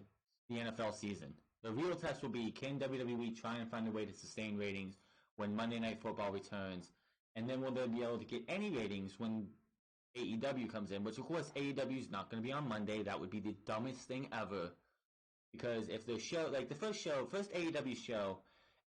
the NFL season. The real test will be, can WWE try and find a way to sustain ratings when Monday Night Football returns? And then will they be able to get any ratings when AEW comes in? Which, of course, AEW is not going to be on Monday. That would be the dumbest thing ever. Because if the show, like the first AEW show,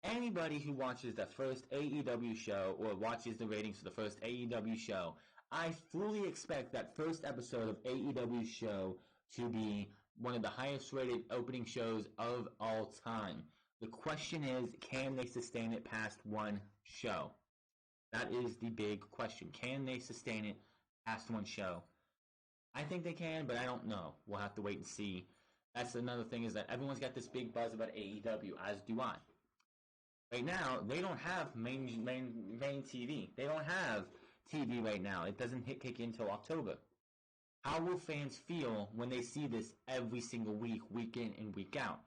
anybody who watches the first AEW show or watches the ratings for the first AEW show, I fully expect that first episode of AEW show to be one of the highest rated opening shows of all time. The question is, can they sustain it past one show? That is the big question. Can they sustain it past one show? I think they can, but I don't know. We'll have to wait and see. That's another thing, is that everyone's got this big buzz about AEW, as do I. Right now, they don't have main TV. They don't have TV right now. It doesn't kick in until October. How will fans feel when they see this every single week, week in and week out?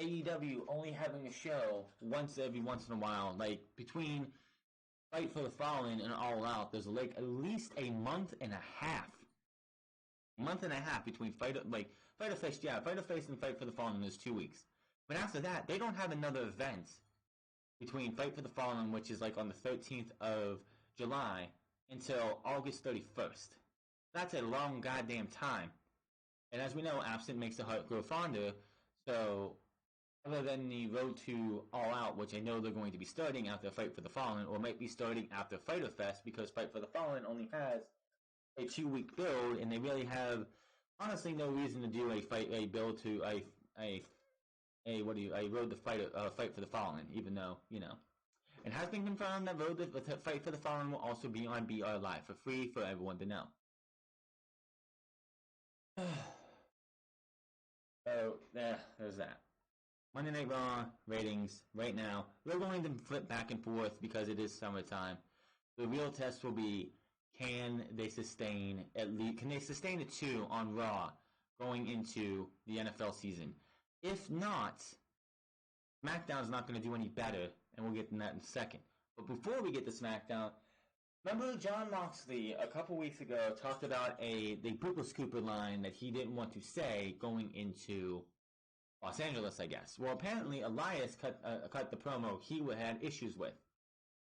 AEW only having a show once in a while, like between Fight for the Fallen and All Out, there's like at least a month and a half. Between Fighter Face and Fight for the Fallen, there's 2 weeks. But after that, they don't have another event between Fight for the Fallen, which is like on the 13th of July, until August 31st. That's a long goddamn time. And as we know, absent makes the heart grow fonder. So, other than the road to All Out, which I know they're going to be starting after Fight for the Fallen, or might be starting after Fyter Fest, because Fight for the Fallen only has a 2-week build, and they really have honestly no reason to do a road to Fight for the Fallen, even though, you know. It has been confirmed that Road to Fight for the Fallen will also be on BR Live for free for everyone to know. So, there's that. Monday Night Raw ratings right now, we're going to flip back and forth because it is summertime. The real test will be, can they sustain a 2 on Raw going into the NFL season? If not, SmackDown's not going to do any better, and we'll get to that in a second. But before we get to SmackDown, remember Jon Moxley a couple weeks ago talked about the Pooper Scooper line that he didn't want to say going into Los Angeles, I guess. Well, apparently Elias cut the promo he had issues with.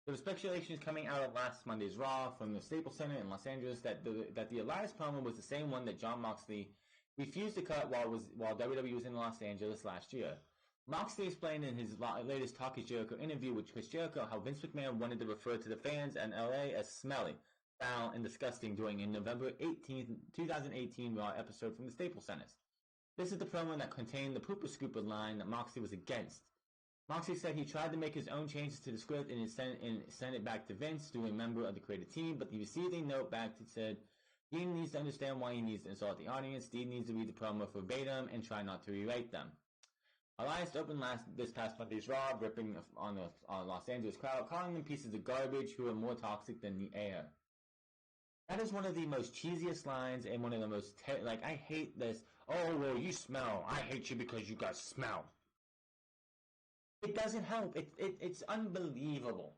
There was speculations coming out of last Monday's Raw from the Staples Center in Los Angeles that the Elias promo was the same one that Jon Moxley refused to cut while WWE was in Los Angeles last year. Moxley explained in his latest Talk is Jericho interview with Chris Jericho how Vince McMahon wanted to refer to the fans in LA as smelly, foul, and disgusting during a November 18th, 2018 Raw episode from the Staples Centers. This is the promo that contained the Pooper Scooper line that Moxley was against. Moxley said he tried to make his own changes to the script and sent it back to Vince, to a member of the creative team, but he received a note back that said Dean needs to understand why he needs to insult the audience. Dean needs to read the promo verbatim and try not to rewrite them. Elias opened this past Monday's Raw, ripping on the Los Angeles crowd, calling them pieces of garbage who are more toxic than the air. That is one of the most cheesiest lines and one of the most I hate this. Oh, well, you smell. I hate you because you guys smell. It doesn't help. It's unbelievable.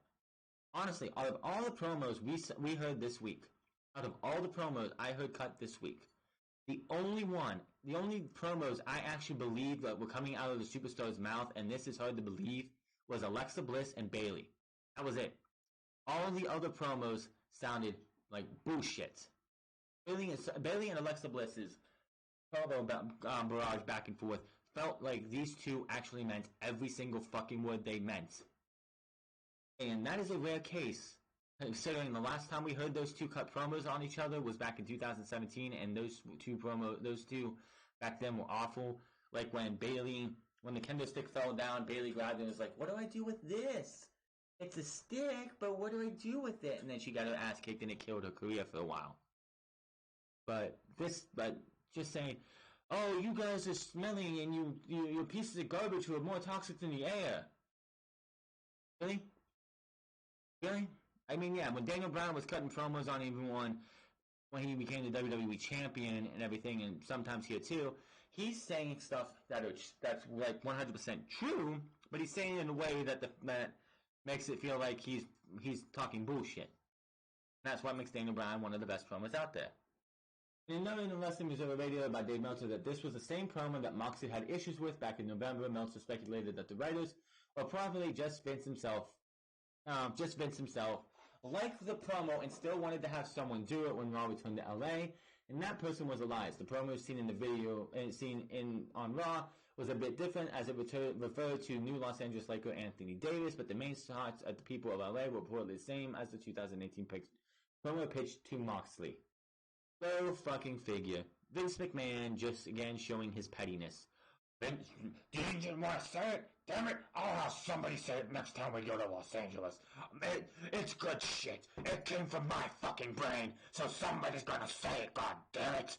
Honestly, out of all the promos we heard this week, out of all the promos I heard cut this week, the only promos I actually believed that were coming out of the superstar's mouth, and this is hard to believe, was Alexa Bliss and Bayley. That was it. All the other promos sounded like bullshit. Bayley and Alexa Bliss's promo barrage back and forth felt like these two actually meant every single fucking word they meant. And that is a rare case, considering the last time we heard those two cut promos on each other was back in 2017, and those two back then were awful. Like when the kendo stick fell down, Bayley grabbed it and was like, "What do I do with this? It's a stick, but what do I do with it?" And then she got her ass kicked and it killed her career for a while. But just saying, Oh, you guys are smelly and you're pieces of garbage who are more toxic than the air. Really? Really? I mean, yeah, when Daniel Bryan was cutting promos on everyone when he became the WWE champion and everything, and sometimes here too, he's saying stuff that's like 100% true, but he's saying it in a way that makes it feel like he's talking bullshit. That's what makes Daniel Bryan one of the best promos out there. In noted in the Wrestling Observer Radio by Dave Meltzer that this was the same promo that Moxley had issues with back in November. Meltzer speculated that the writers were probably just Vince himself liked the promo and still wanted to have someone do it when Raw returned to LA, and that person was Elias. The promo seen in the video on Raw was a bit different as it referred to new Los Angeles Laker Anthony Davis, but the main shots at the people of LA were reportedly the same as the 2018 promo pitched to Moxley. Go fucking figure. Vince McMahon just again showing his pettiness. Vince, you didn't want to say it? Damn it! I'll have somebody say it next time we go to Los Angeles. It's good shit. It came from my fucking brain, so somebody's gonna say it, god damn it.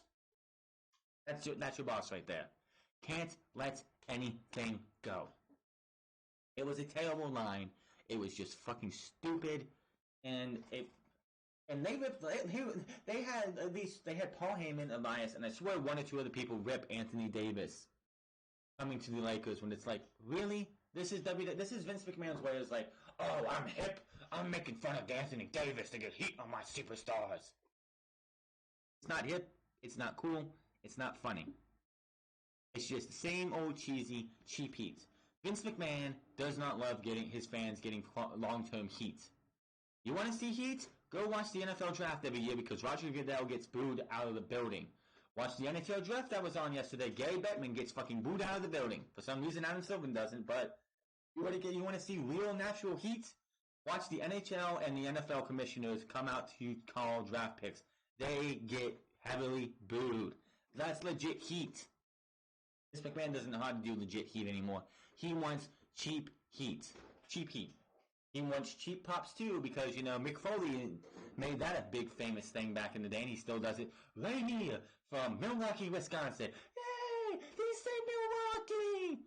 That's your boss right there. Can't let anything go. It was a terrible line. It was just fucking stupid, and they had Paul Heyman, Elias, and I swear one or two other people rip Anthony Davis coming to the Lakers when it's like, really? This is Vince McMahon's way. Is like, oh, I'm hip. I'm making fun of Anthony Davis to get heat on my superstars. It's not hip. It's not cool. It's not funny. It's just the same old cheesy cheap heat. Vince McMahon does not love his fans getting long-term heat. You want to see heat? Go watch the NFL draft every year because Roger Goodell gets booed out of the building. Watch the NFL draft that was on yesterday. Gary Bettman gets fucking booed out of the building. For some reason, Adam Silver doesn't, but you want to see real natural heat? Watch the NHL and the NFL commissioners come out to call draft picks. They get heavily booed. That's legit heat. Vince McMahon doesn't know how to do legit heat anymore. He wants cheap heat. Cheap heat. He wants cheap pops too because, Mick Foley made that a big famous thing back in the day and he still does it right here from Milwaukee, Wisconsin. Yay! They say Milwaukee!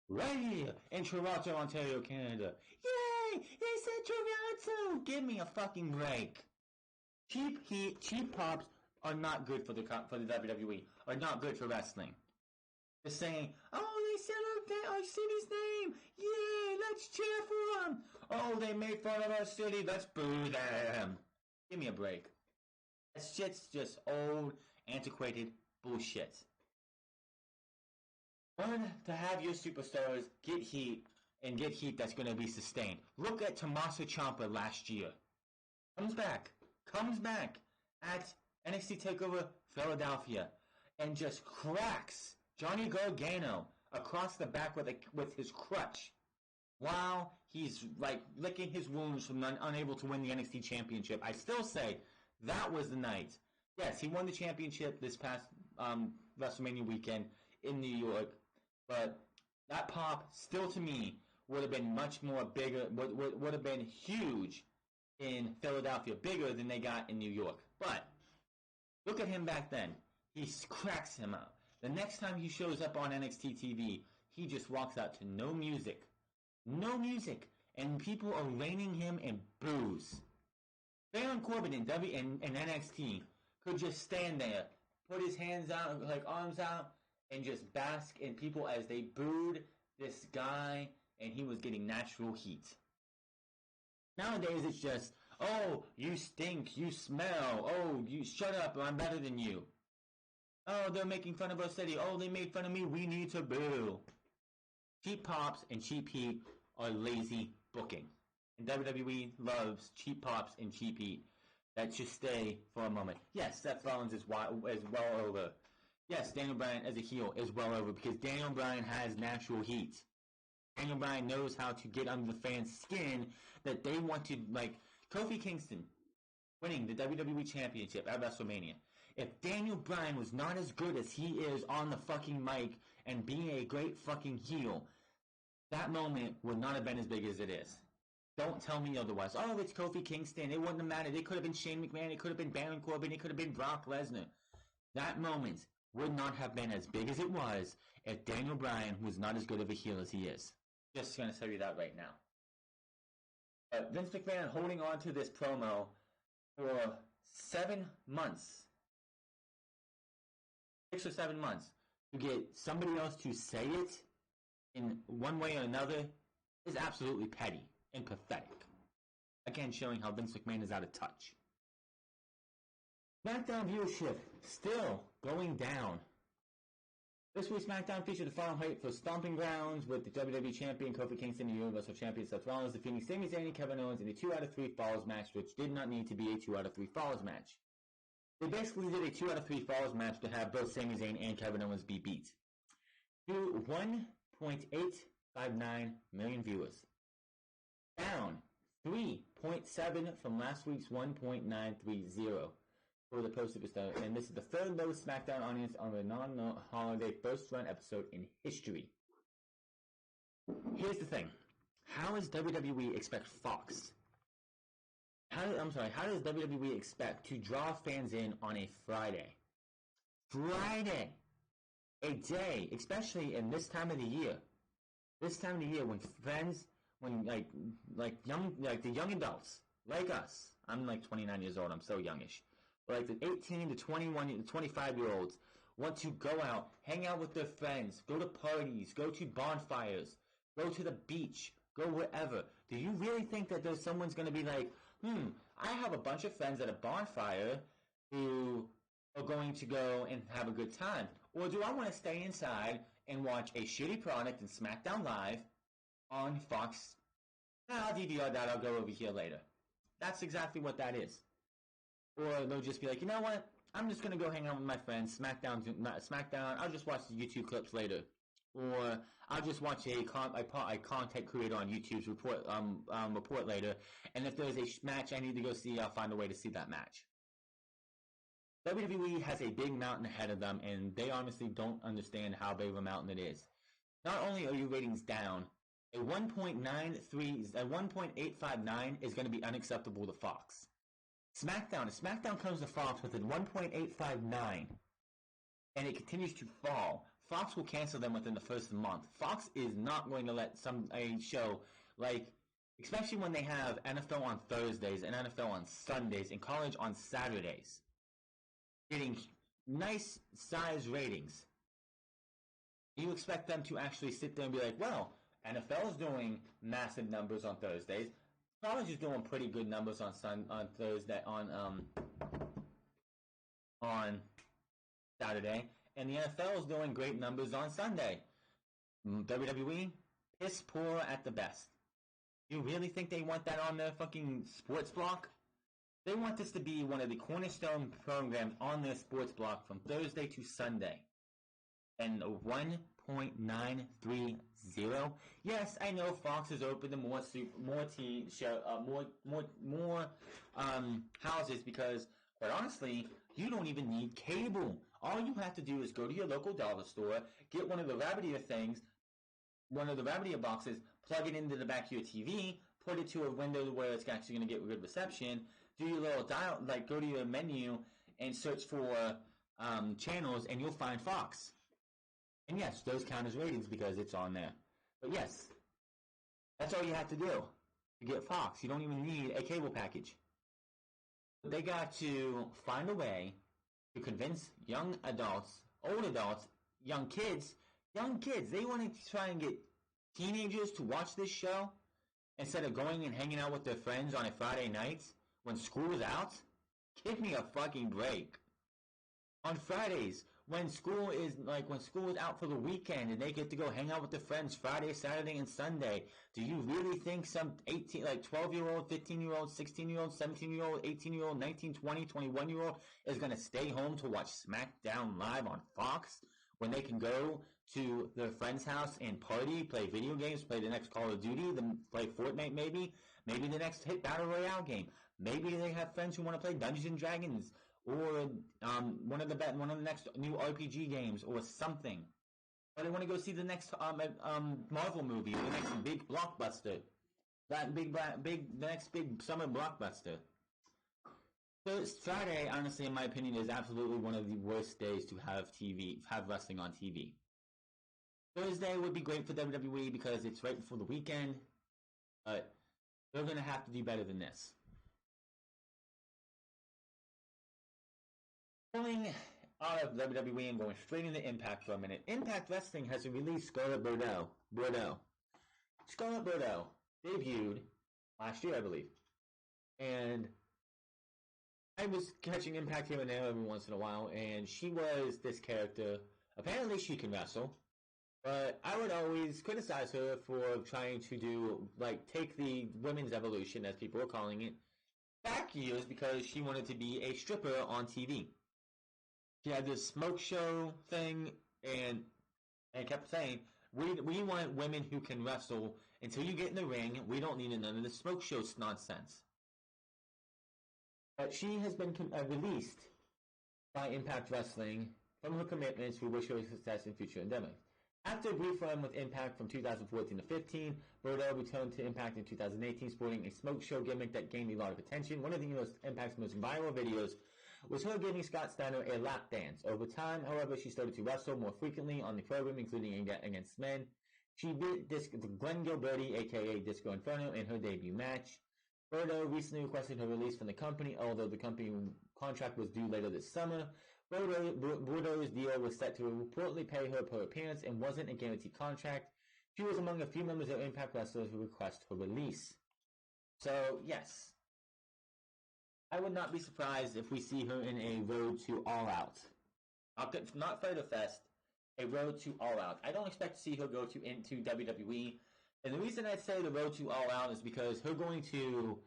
Right here in Toronto, Ontario, Canada. Yay! They said Toronto! Give me a fucking break. Cheap heat, cheap pops are not good for the WWE, are not good for wrestling. Just saying, oh, they said our city's name. Yay, let's cheer for them. Oh, they made fun of our city. Let's boo them. Give me a break. That shit's just old, antiquated bullshit. Learn to have your superstars get heat and get heat that's going to be sustained. Look at Tommaso Ciampa last year. Comes back at NXT TakeOver Philadelphia and just cracks Johnny Gargano across the back with his crutch while he's like licking his wounds from unable to win the NXT Championship. I still say that was the night. Yes, he won the championship this past WrestleMania weekend in New York, but that pop still to me would have been much more bigger, would have been huge in Philadelphia, bigger than they got in New York. But look at him back then. He cracks him out. The next time he shows up on NXT TV, he just walks out to no music. No music. And people are raining him in boos. Baron Corbin in NXT could just stand there, put his hands out, like arms out, and just bask in people as they booed this guy, and he was getting natural heat. Nowadays it's just, oh, you stink, you smell, oh, you shut up, I'm better than you. Oh, they're making fun of our city. Oh, they made fun of me. We need to boo. Cheap pops and cheap heat are lazy booking. And WWE loves cheap pops and cheap heat that just stay for a moment. Yes, Seth Rollins is well over. Yes, Daniel Bryan as a heel is well over because Daniel Bryan has natural heat. Daniel Bryan knows how to get under the fans' skin that they want to, like Kofi Kingston winning the WWE Championship at WrestleMania. If Daniel Bryan was not as good as he is on the fucking mic and being a great fucking heel, that moment would not have been as big as it is. Don't tell me otherwise. Oh, it's Kofi Kingston. It wouldn't have mattered. It could have been Shane McMahon. It could have been Baron Corbin. It could have been Brock Lesnar. That moment would not have been as big as it was if Daniel Bryan was not as good of a heel as he is. Just going to tell you that right now. But Vince McMahon holding on to this promo for 7 months. 6 or 7 months. To get somebody else to say it in one way or another is absolutely petty and pathetic. Again, showing how Vince McMahon is out of touch. SmackDown viewership still going down. This week's SmackDown featured the final hype for Stomping Grounds with the WWE Champion Kofi Kingston and the Universal Champion Seth Rollins defeating Sami Zayn and Kevin Owens in a 2 out of 3 falls match, which did not need to be a 2 out of 3 falls match. They basically did a 2 out of 3 falls match to have both Sami Zayn and Kevin Owens be beat. To 1.859 million viewers. Down 3.7 from last week's 1.930 for the post-superstar, and this is the third lowest SmackDown audience on the non-holiday first-run episode in history. Here's the thing. How does WWE expect Fox? How does WWE expect to draw fans in on a Friday? Friday! A day, especially in this time of the year. This time of the year when fans, when the young adults, like us, I'm like 29 years old, I'm so youngish. But like the 18 to 21 to 25 year olds want to go out, hang out with their friends, go to parties, go to bonfires, go to the beach, go wherever. Do you really think that there's someone's going to be like, I have a bunch of friends at a bonfire who are going to go and have a good time? Or do I want to stay inside and watch a shitty product in SmackDown Live on Fox? I'll DVR that, I'll go over here later. That's exactly what that is. Or they'll just be like, you know what? I'm just going to go hang out with my friends. SmackDown, I'll just watch the YouTube clips later. Or I'll just watch a content creator on YouTube's report later. And if there's a match I need to go see, I'll find a way to see that match. WWE has a big mountain ahead of them, and they honestly don't understand how big of a mountain it is. Not only are your ratings down, a 1.859 is going to be unacceptable to Fox. SmackDown comes to Fox with a 1.859, and it continues to fall. Fox will cancel them within the first month. Fox is not going to let a show like, especially when they have NFL on Thursdays and NFL on Sundays and college on Saturdays, getting nice size ratings. You expect them to actually sit there and be like, well, NFL is doing massive numbers on Thursdays. College is doing pretty good numbers on Thursday on Saturday, and the NFL is doing great numbers on Sunday. WWE, piss poor at the best. You really think they want that on their fucking sports block? They want this to be one of the cornerstone programs on their sports block from Thursday to Sunday. And 1.930. Yes, I know Fox is open to more houses because, quite honestly, you don't even need cable. All you have to do is go to your local dollar store, get one of the Rabbitier boxes, plug it into the back of your TV, put it to a window where it's actually going to get good reception, do your little dial, like go to your menu and search for channels, and you'll find Fox. And yes, those count as ratings because it's on there. But yes, that's all you have to do to get Fox. You don't even need a cable package. They got to find a way to convince young adults, old adults, young kids. They want to try and get teenagers to watch this show instead of going and hanging out with their friends on a Friday night when school is out. Give me a fucking break. On Fridays, when school is out for the weekend and they get to go hang out with their friends Friday, Saturday, and Sunday, do you really think some 12-year-old, 15-year-old, 16-year-old, 17-year-old, 18-year-old, 19, 20, 21-year-old is going to stay home to watch SmackDown Live on Fox when they can go to their friend's house and party, play video games, play the next Call of Duty, play Fortnite maybe the next hit Battle Royale game. Maybe they have friends who want to play Dungeons and Dragons or one of the next new RPG games or something. Or they want to go see the next Marvel movie or the next big blockbuster. The next big summer blockbuster. So Friday, honestly, in my opinion, is absolutely one of the worst days to have wrestling on TV. Thursday would be great for WWE because it's right before the weekend, but they're going to have to do better than this. Going out of WWE and going straight into Impact for a minute. Impact Wrestling has released Scarlett Bordeaux. Scarlett Bordeaux debuted last year, I believe. And I was catching Impact here and there every once in a while, and she was this character. Apparently she can wrestle, but I would always criticize her for trying to do, take the women's evolution, as people are calling it, back years because she wanted to be a stripper on TV. She had this smoke show thing, and kept saying, we want women who can wrestle. Until you get in the ring, we don't need none of this smoke show nonsense. But she has been released by Impact Wrestling from her commitments. We wish her success in future endeavors. After a brief run with Impact from 2014 to 15, Bordeaux returned to Impact in 2018, sporting a smoke show gimmick that gained a lot of attention. One of the Impact's most viral videos was her giving Scott Steiner a lap dance. Over time, however, she started to wrestle more frequently on the program, including against men. She beat Glenn Gilberti, aka Disco Inferno, in her debut match. Bordeaux recently requested her release from the company, although the company contract was due later this summer. Bordeaux's deal was set to reportedly pay her per appearance and wasn't a guaranteed contract. She was among a few members of Impact wrestlers who request her release. So, yes. I would not be surprised if we see her in a Road to All Out. Not Fighter Fest, a Road to All Out. I don't expect to see her go into WWE. And the reason I say the Road to All Out is because her going to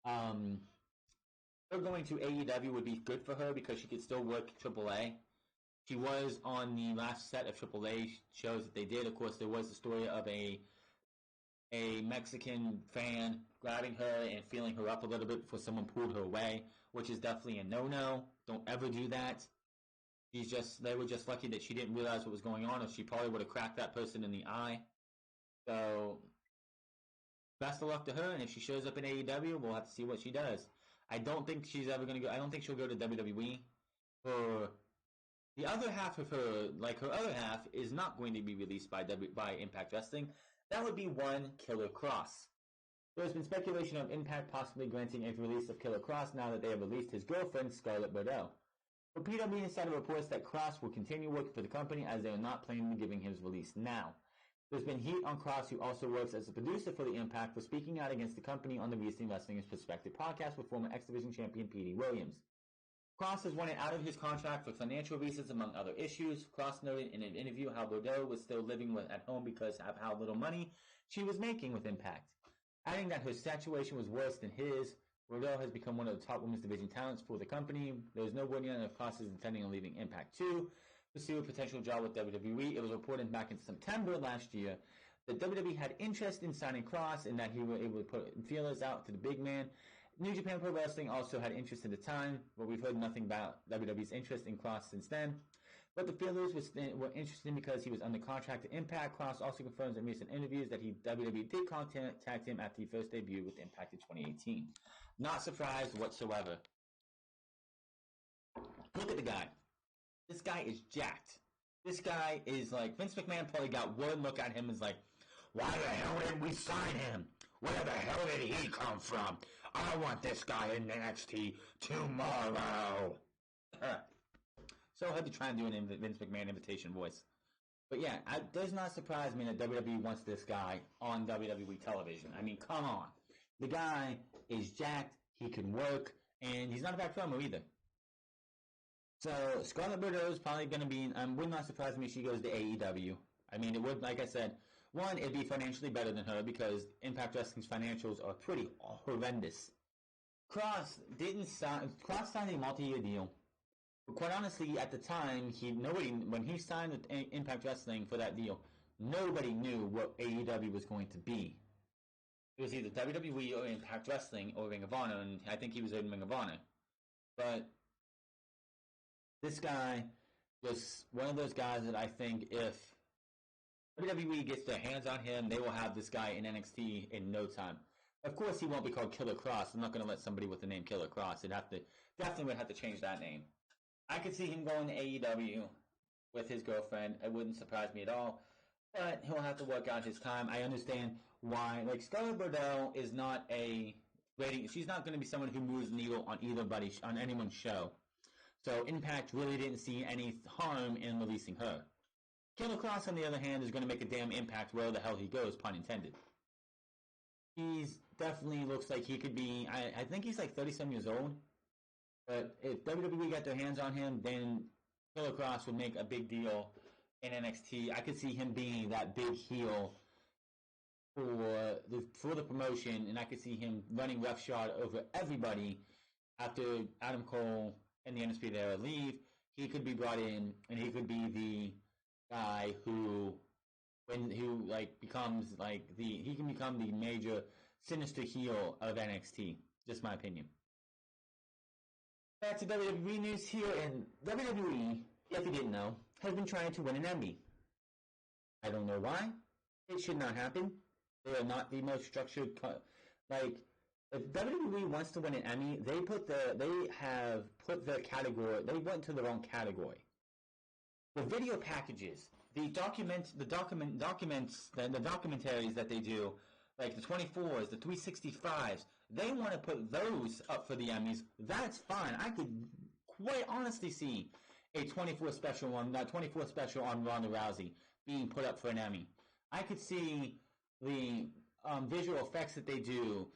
AEW would be good for her because she could still work AAA. She was on the last set of AAA shows that they did. Of course, there was the story of a Mexican fan grabbing her and feeling her up a little bit before someone pulled her away, which is definitely a no-no. Don't ever do that. They were just lucky that she didn't realize what was going on, or she probably would have cracked that person in the eye. So, best of luck to her, and if she shows up in AEW, we'll have to see what she does. I don't think she's ever going to go. I don't think she'll go to WWE. The other half of her, her other half, is not going to be released by Impact Wrestling. That would be one Killer Cross. There has been speculation of Impact possibly granting a release of Killer Cross now that they have released his girlfriend, Scarlett Bordeaux. But PW Insider reports that Cross will continue working for the company as they are not planning on giving his release now. There's been heat on Cross, who also works as a producer for the Impact, for speaking out against the company on the recent Wrestling's Perspective podcast with former X Division champion Petey Williams. Cross has wanted out of his contract for financial reasons, among other issues. Cross noted in an interview how Bordeaux was still living at home because of how little money she was making with Impact. Adding that her situation was worse than his, Bordeaux has become one of the top women's division talents for the company. There is no word yet if Cross is intending on leaving Impact to pursue a potential job with WWE. It was reported back in September last year that WWE had interest in signing Cross and that he was able to put feelers out to the big man. New Japan Pro Wrestling also had interest at the time, but we've heard nothing about WWE's interest in Cross since then. But the feelers were interesting because he was under contract to Impact. Cross also confirms in recent interviews that WWE did contact him after he first debuted with Impact in 2018. Not surprised whatsoever. Look at the guy. This guy is jacked. This guy is like, Vince McMahon probably got one look at him and is like, why the hell didn't we sign him? Where the hell did he come from? I want this guy in NXT tomorrow. So I had to try and do an Vince McMahon invitation voice. But yeah, it does not surprise me that WWE wants this guy on WWE television. I mean, come on. The guy is jacked, he can work, and he's not a bad promo either. So Scarlett Bordeaux is probably going to be, would not surprise me if she goes to AEW. I mean, it would, like I said, one, it'd be financially better than her because Impact Wrestling's financials are pretty horrendous. Cross signed a multi-year deal. But quite honestly, at the time, when he signed with Impact Wrestling for that deal, nobody knew what AEW was going to be. It was either WWE or Impact Wrestling or Ring of Honor, and I think he was in Ring of Honor. But this guy was one of those guys that I think if WWE gets their hands on him, they will have this guy in NXT in no time. Of course, he won't be called Killer Cross. I'm not going to let somebody with the name Killer Cross. Definitely would have to change that name. I could see him going to AEW with his girlfriend. It wouldn't surprise me at all. But he'll have to work out his time. I understand why. Like, Scarlett Bordeaux is not a rating. She's not going to be someone who moves the needle on anyone's show. So Impact really didn't see any harm in releasing her. Killer Cross, on the other hand, is going to make a damn impact where the hell he goes, pun intended. He's definitely looks like he could be. I think he's like 37 years old. But if WWE got their hands on him, then Killer Cross would make a big deal in NXT. I could see him being that big heel for the promotion, and I could see him running roughshod over everybody after Adam Cole and the Undisputed Era leave. He could be brought in, and he could be the guy who becomes he can become the major sinister heel of NXT. Just my opinion. Back to WWE news here, and WWE, if you didn't know, has been trying to win an Emmy. I don't know why. It should not happen. They are not the most structured. If WWE wants to win an Emmy, they have put the category. They went to the wrong category. The video packages, the documentaries that they do, like the 24s, the 365s, they want to put those up for the Emmys. That's fine. I could quite honestly see a 24 special on Ronda Rousey being put up for an Emmy. I could see the visual effects that they do,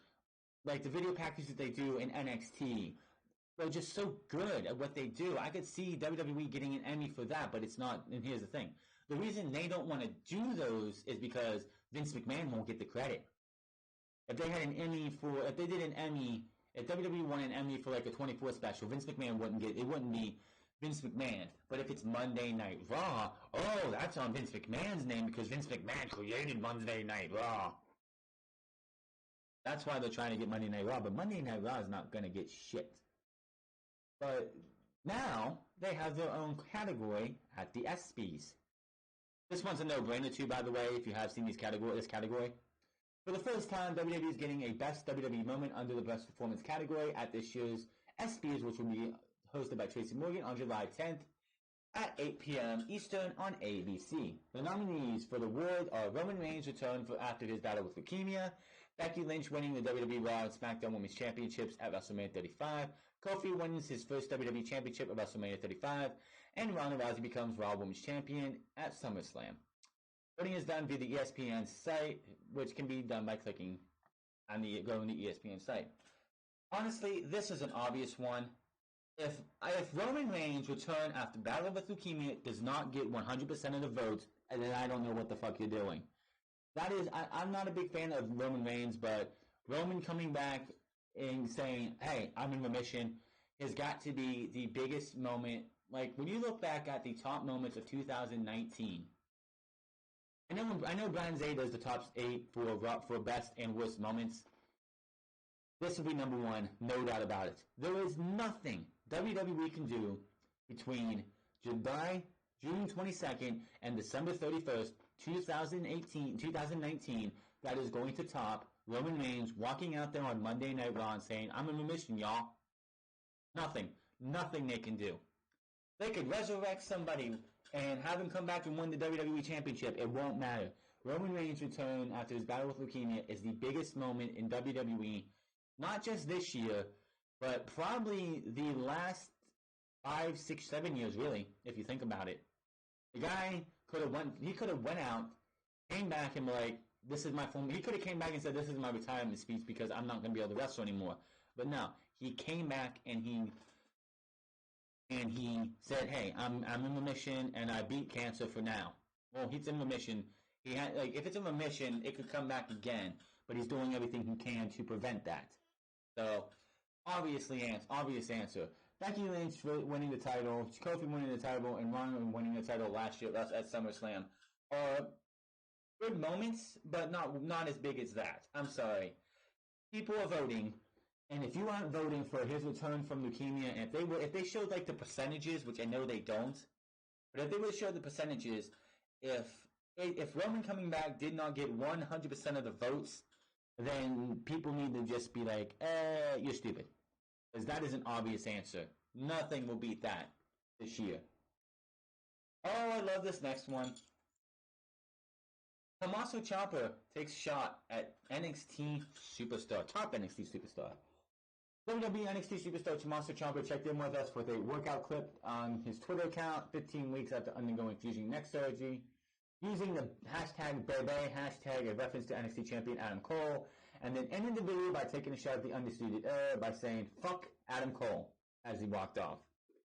like the video packages that they do in NXT. They're just so good at what they do. I could see WWE getting an Emmy for that, but it's not. And here's the thing. The reason they don't want to do those is because Vince McMahon won't get the credit. If they had an Emmy if WWE won an Emmy for like a 24 special, Vince McMahon it wouldn't be Vince McMahon. But if it's Monday Night Raw, oh, that's on Vince McMahon's name because Vince McMahon created Monday Night Raw. That's why they're trying to get Monday Night Raw, but Monday Night Raw is not going to get shit. But now they have their own category at the ESPYs. This one's a no-brainer too, by the way, if you have seen this category. For the first time, WWE is getting a Best WWE Moment under the Best Performance category at this year's ESPYs, which will be hosted by Tracy Morgan on July 10th at 8 p.m. Eastern on ABC. The nominees for the award are Roman Reigns' return after his battle with leukemia, Becky Lynch winning the WWE Raw and SmackDown Women's Championships at WrestleMania 35, Kofi wins his first WWE Championship at WrestleMania 35, and Ronda Rousey becomes Raw Women's Champion at SummerSlam. Voting is done via the ESPN site, which can be done by clicking on going to the ESPN site. Honestly, this is an obvious one. If Roman Reigns' return after battle with leukemia does not get 100% of the votes, then I don't know what the fuck you're doing. I'm not a big fan of Roman Reigns, but Roman coming back and saying, hey, I'm in remission, has got to be the biggest moment. Like, when you look back at the top moments of 2019, I know Brian Zay does the top 8 for best and worst moments. This will be number 1, no doubt about it. There is nothing WWE can do between June 22nd and December 31st, 2019, that is going to top Roman Reigns walking out there on Monday Night Raw and saying, I'm in remission, y'all. Nothing they can do. They could resurrect somebody and have him come back and win the WWE Championship. It won't matter. Roman Reigns' return after his battle with leukemia is the biggest moment in WWE, not just this year, but probably the last 5, 6, 7 years, really, if you think about it. The guy could have went out, came back and like, this is my form. He could have came back and said, this is my retirement speech because I'm not going to be able to wrestle anymore. But no, he came back and he said, hey, I'm in remission and I beat cancer for now. Well, he's in remission. If it's in remission, it could come back again. But he's doing everything he can to prevent that. So, obvious answer. Becky Lynch winning the title, Kofi winning the title, and Ronda winning the title last year at SummerSlam are good moments, but not as big as that. I'm sorry. People are voting, and if you aren't voting for his return from leukemia, and if they showed like the percentages, which I know they don't, but if they would show the percentages, if Roman coming back did not get 100% of the votes, then people need to just be like, you're stupid. Because that is an obvious answer. Nothing will beat that this year. Oh, I love this next one. Tommaso Ciampa takes shot at NXT superstar, top NXT superstar. WWE NXT superstar Tommaso Ciampa checked in with us with a workout clip on his Twitter account 15 weeks after undergoing fusion neck surgery. Using the hashtag Bebe, hashtag a reference to NXT champion Adam Cole, and then ended the video by taking a shot at the Undisputed Era by saying, "Fuck Adam Cole," as he walked off.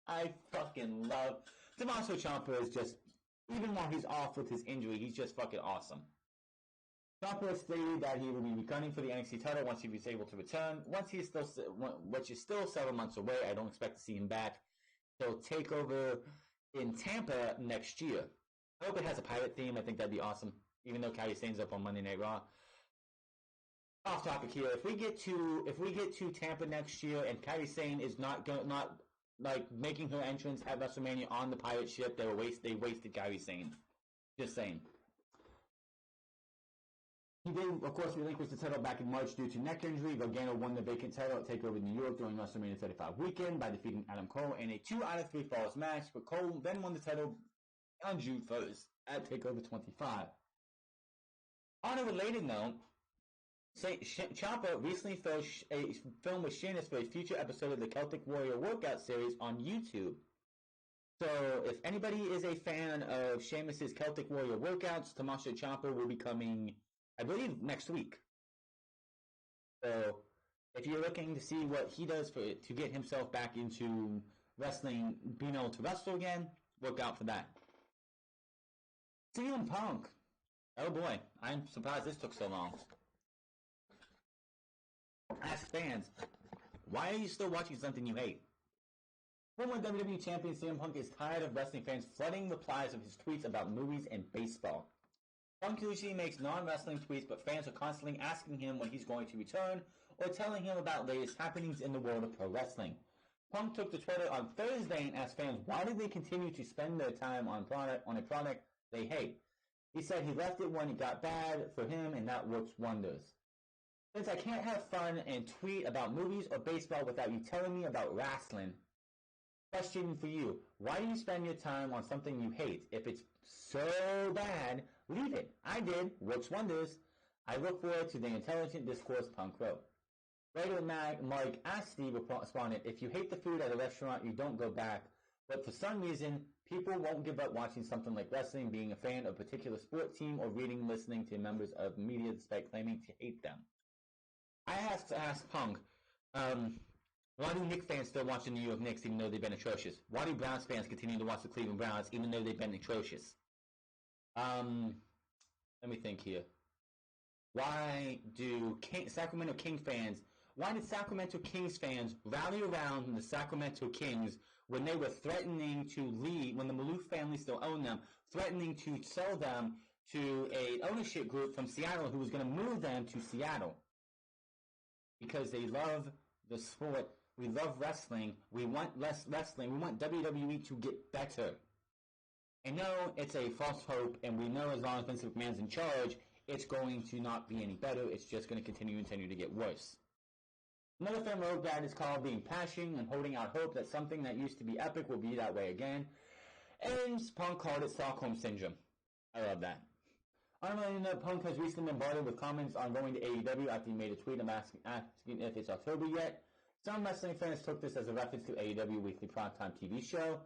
I fucking love Tommaso Ciampa. Is just, even while he's off with his injury, he's just fucking awesome. Ciampa stated that he will be gunning for the NXT title once he is able to return. Once he is still, which is still 7 months away, I don't expect to see him back. He'll take over in Tampa next year. I hope it has a pirate theme. I think that'd be awesome. Even though Kairi Sane's up on Monday Night Raw. Off topic here. If we get to Tampa next year and Kairi Sane is not making her entrance at WrestleMania on the pirate ship, they wasted Kairi Sane. Just saying. He did, of course, relinquish the title back in March due to neck injury. Gargano won the vacant title at TakeOver New York during WrestleMania 35 weekend by defeating Adam Cole in a 2 out of 3 falls match. But Cole then won the title on June 1st at TakeOver 25. On a related note, Ciampa recently filmed with Sheamus for a future episode of the Celtic Warrior Workout Series on YouTube. So, if anybody is a fan of Sheamus' Celtic Warrior Workouts, Tommaso Ciampa will be coming, I believe, next week. So, if you're looking to see what he does to get himself back into wrestling, being able to wrestle again, look out for that. CM Punk. Oh boy, I'm surprised this took so long. Ask fans, why are you still watching something you hate? Former WWE Champion CM Punk is tired of wrestling fans flooding replies of his tweets about movies and baseball. Punk usually makes non-wrestling tweets, but fans are constantly asking him when he's going to return or telling him about latest happenings in the world of pro wrestling. Punk took to Twitter on Thursday and asked fans why did they continue to spend their time on a product they hate. He said he left it when it got bad for him and that works wonders. Since I can't have fun and tweet about movies or baseball without you telling me about wrestling. Question for you. Why do you spend your time on something you hate? If it's so bad, leave it. I did. Works wonders. I look forward to the intelligent discourse, Punk wrote. Writer Mike Asti responded, if you hate the food at a restaurant, you don't go back. But for some reason, people won't give up watching something like wrestling, being a fan of a particular sport team, or listening to members of the media despite claiming to hate them. I have to ask Punk, why do Knicks fans still watch the New York Knicks even though they've been atrocious? Why do Browns fans continue to watch the Cleveland Browns even though they've been atrocious? Let me think here. Why did Sacramento Kings fans rally around the Sacramento Kings when they were threatening to leave, when the Maloof family still owned them, threatening to sell them to a ownership group from Seattle who was going to move them to Seattle? Because they love the sport. We love wrestling. We want less wrestling. We want WWE to get better. I know it's a false hope, and we know as long as Vince McMahon's in charge, it's going to not be any better. It's just going to continue to get worse. Another fan wrote that it's called being passionate and holding out hope that something that used to be epic will be that way again. And Punk called it Stockholm Syndrome. I love that. Unrelated note, Punk has recently been bothered with comments on going to AEW after he made a tweet asking if it's October yet. Some wrestling fans took this as a reference to AEW Weekly Primetime TV show,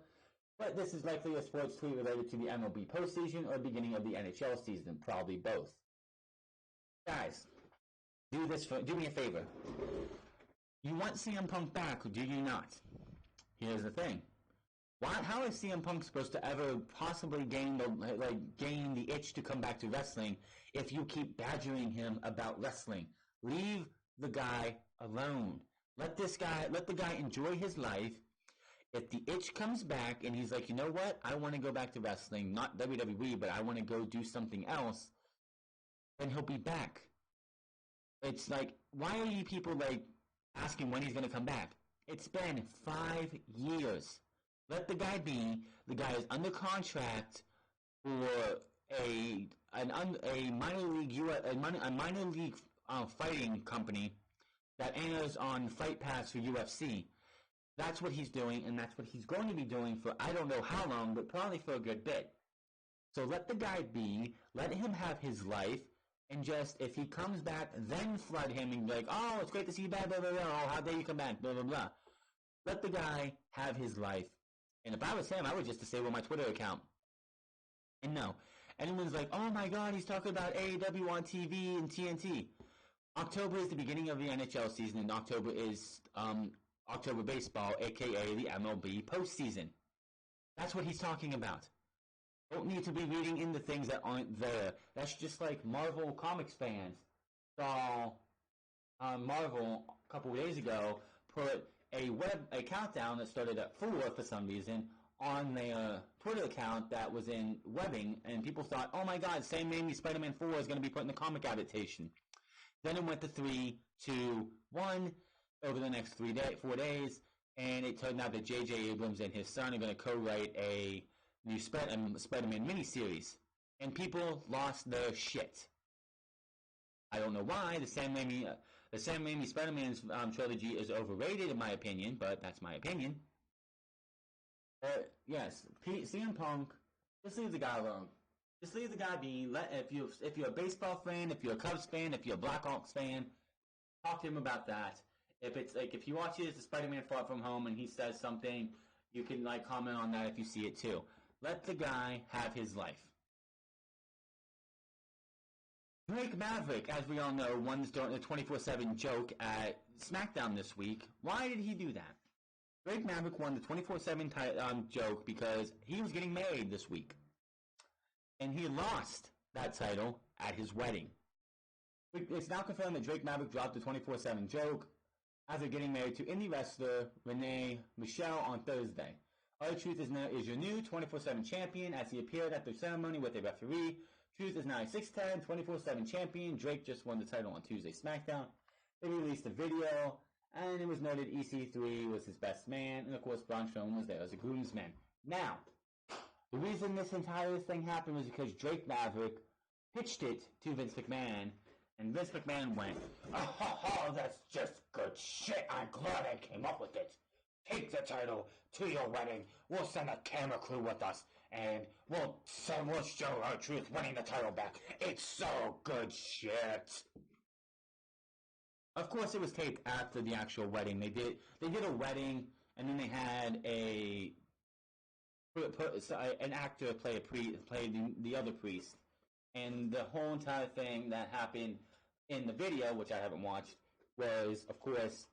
but this is likely a sports tweet related to the MLB postseason or beginning of the NHL season, probably both. Guys, do me a favor. You want CM Punk back, or do you not? Here's the thing. How is CM Punk supposed to ever possibly gain the itch to come back to wrestling if you keep badgering him about wrestling? Leave the guy alone. Let the guy enjoy his life. If the itch comes back and he's like, you know what? I want to go back to wrestling, not WWE, but I want to go do something else, then he'll be back. It's like, why are you people asking when he's going to come back? It's been 5 years. Let the guy be. The guy is under contract for a minor league fighting company that airs on Fight Pass for UFC. That's what he's doing, and that's what he's going to be doing for I don't know how long, but probably for a good bit. So let the guy be, let him have his life, and just, if he comes back, then flood him and be like, oh, it's great to see you back, blah, blah, blah, oh, how dare you come back, blah, blah, blah. Let the guy have his life. And if I was him, I would just disable my Twitter account. And no. Anyone's like, oh my god, he's talking about AEW on TV and TNT. October is the beginning of the NHL season, and October is October baseball, aka the MLB postseason. That's what he's talking about. Don't need to be reading into things that aren't there. That's just like Marvel Comics fans saw Marvel a couple of days ago put a countdown that started at 4 for some reason on their Twitter account that was in webbing, and people thought, oh my god, Sam Raimi's Spider-Man 4 is going to be put in the comic adaptation. Then it went to 3, 2, 1 over the next 4 days, and it turned out that J.J. Abrams and his son are going to co-write a new Spider-Man miniseries. And people lost their shit. I don't know why. The Sam Raimi Spider-Man trilogy is overrated in my opinion, but that's my opinion. Yes, CM Punk, just leave the guy alone. Just leave the guy be. If you're a baseball fan, if you're a Cubs fan, if you're a Blackhawks fan, talk to him about that. If it's like if he watches the Spider-Man Far From Home and he says something, you can like comment on that if you see it too. Let the guy have his life. Drake Maverick, as we all know, won the 24/7 joke at SmackDown this week. Why did he do that? Drake Maverick won the 24/7 joke because he was getting married this week. And he lost that title at his wedding. It's now confirmed that Drake Maverick dropped the 24/7 joke after getting married to indie wrestler Renee Michelle on Thursday. R-Truth is your new 24/7 champion as he appeared at the ceremony with a referee. Truth is now a 6'10", 24/7 champion. Drake just won the title on Tuesday SmackDown. They released a video, and it was noted EC3 was his best man, and of course Braun Strowman was there as a groomsman. Now, the reason this entire thing happened was because Drake Maverick pitched it to Vince McMahon, and Vince McMahon went, oh, that's just good shit. I'm glad I came up with it. Take the title to your wedding. We'll send a camera crew with us, and we'll show R-Truth winning the title back. It's so good shit. Of course, it was taped after the actual wedding. They did a wedding, and then they had an actor play the other priest, and the whole entire thing that happened in the video, which I haven't watched, was of course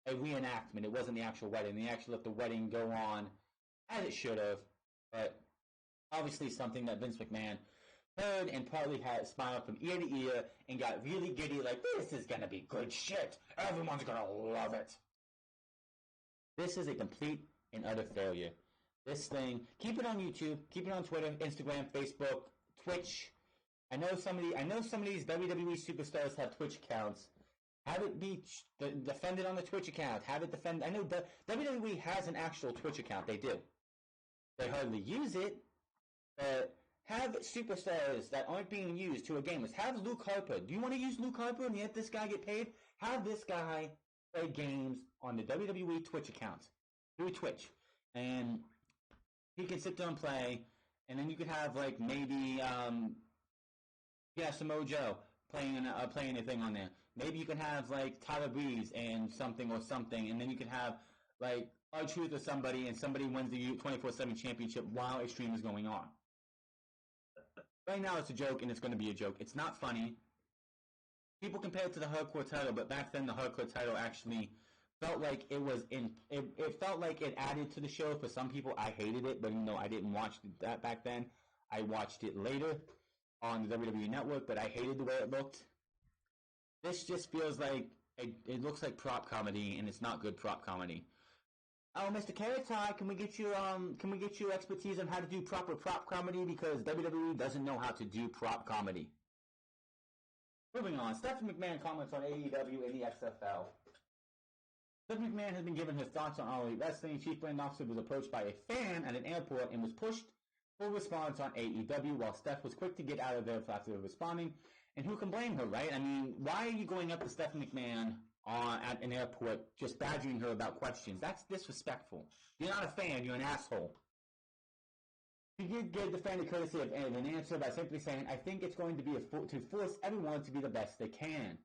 a reenactment. It wasn't the actual wedding. They actually let the wedding go on as it should have, but obviously something that Vince McMahon heard and probably had smiled from ear to ear and got really giddy like, this is gonna be good shit. Everyone's gonna love it. This is a complete and utter failure. This thing, keep it on YouTube, keep it on Twitter, Instagram, Facebook, Twitch. I know some of these WWE superstars have Twitch accounts. Have it be defended on the Twitch account. Have it defend. I know WWE has an actual Twitch account. They do. They hardly use it, but have superstars that aren't being used who are gamers. Have Luke Harper. Do you want to use Luke Harper and let this guy get paid? Have this guy play games on the WWE Twitch account through Twitch, and he can sit there and play. And then you could have like maybe Samoa Joe playing a thing on there. Maybe you can have like Tyler Breeze and something, and then you can have like R-Truth or somebody, and somebody wins the 24/7 championship while a stream is going on. Right now it's a joke, and it's going to be a joke. It's not funny. People compare it to the hardcore title, but back then the hardcore title actually felt like it felt like it added to the show. For some people, I hated it, but even though I didn't watch that back then, I watched it later on the WWE Network, but I hated the way it looked. This just feels like it looks like prop comedy, and it's not good prop comedy. Oh, Mr. Carrot Top, can we get your expertise on how to do proper prop comedy, because WWE doesn't know how to do prop comedy. Moving on, Stephanie McMahon comments on AEW and the XFL. Stephanie McMahon has been given her thoughts on All Elite Wrestling. Chief Brand Officer was approached by a fan at an airport and was pushed for a response on AEW, while Steph was quick to get out of there after responding And who can blame her, right? I mean, why are you going up to Stephanie McMahon at an airport just badgering her about questions? That's disrespectful. You're not a fan, you're an asshole. She did give the fan the courtesy of an answer by simply saying, I think it's going to be to force everyone to be the best they can.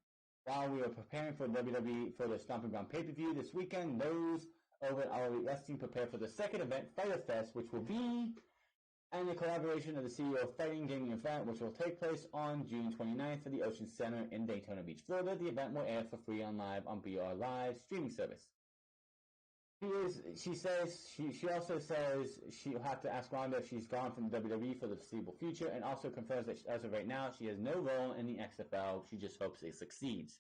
While we are preparing for WWE for the Stomping Ground pay-per-view this weekend, those over at All Elite Wrestling prepare for the second event, Fighter Fest, which will be and the collaboration of the CEO of Fighting Gaming event, which will take place on June 29th at the Ocean Center in Daytona Beach, Florida. The event will air for free on BR Live streaming service. She also says she'll have to ask Ronda if she's gone from WWE for the foreseeable future, and also confirms that as of right now, she has no role in the XFL. She just hopes it succeeds.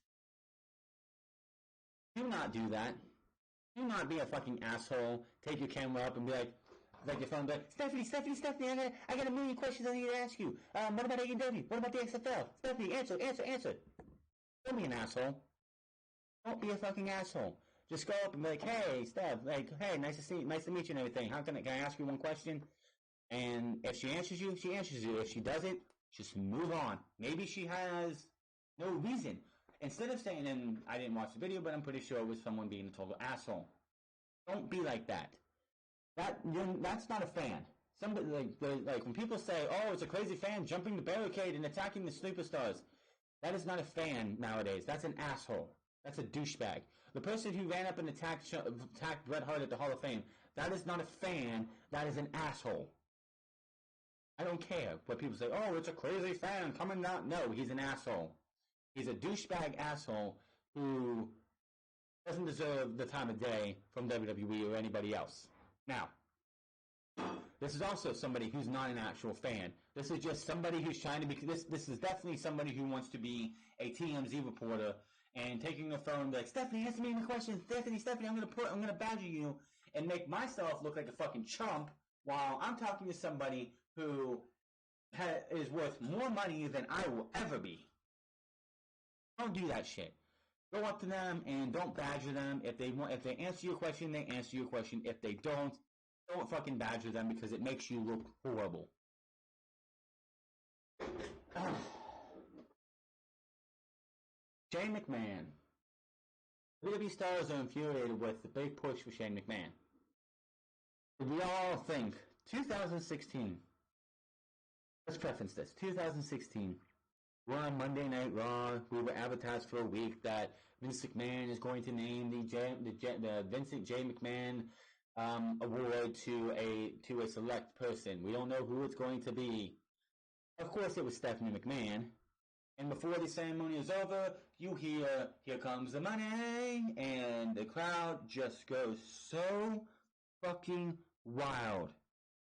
Do not do that. Do not be a fucking asshole. Take your camera up and be like your phone, like, Stephanie, I got a million questions I need to ask you. What about AEW? What about the XFL? Stephanie, answer. Don't be an asshole. Don't be a fucking asshole. Just go up and be like, hey, Steph, like, hey, nice to meet you and everything. Can I ask you one question? And if she answers you, she answers you. If she doesn't, just move on. Maybe she has no reason. Instead of saying, and I didn't watch the video, but I'm pretty sure it was someone being a total asshole. Don't be like that. That's not a fan. Somebody like when people say, "Oh, it's a crazy fan jumping the barricade and attacking the superstars," that is not a fan nowadays. That's an asshole. That's a douchebag. The person who ran up and attacked Bret Hart at the Hall of Fame, that is not a fan. That is an asshole. I don't care what people say. Oh, it's a crazy fan coming down. No, he's an asshole. He's a douchebag asshole who doesn't deserve the time of day from WWE or anybody else. Now, this is also somebody who's not an actual fan. This is just somebody who's trying to be. This is definitely somebody who wants to be a TMZ reporter and taking the phone and be like, Stephanie, answer me the question. Stephanie, I'm gonna badger you and make myself look like a fucking chump while I'm talking to somebody who is worth more money than I will ever be. Don't do that shit. Go up to them and don't badger them. If they answer your question, they answer your question. If they don't fucking badger them because it makes you look horrible. Shane McMahon. WWE stars are infuriated with the big push for Shane McMahon. We all think 2016. Let's preface this. 2016. We're on Monday Night Raw. We were advertised for a week that Vince McMahon is going to name the Vincent J. McMahon award to a select person. We don't know who it's going to be. Of course, it was Stephanie McMahon. And before the ceremony is over, you hear, "Here comes the money," and the crowd just goes so fucking wild.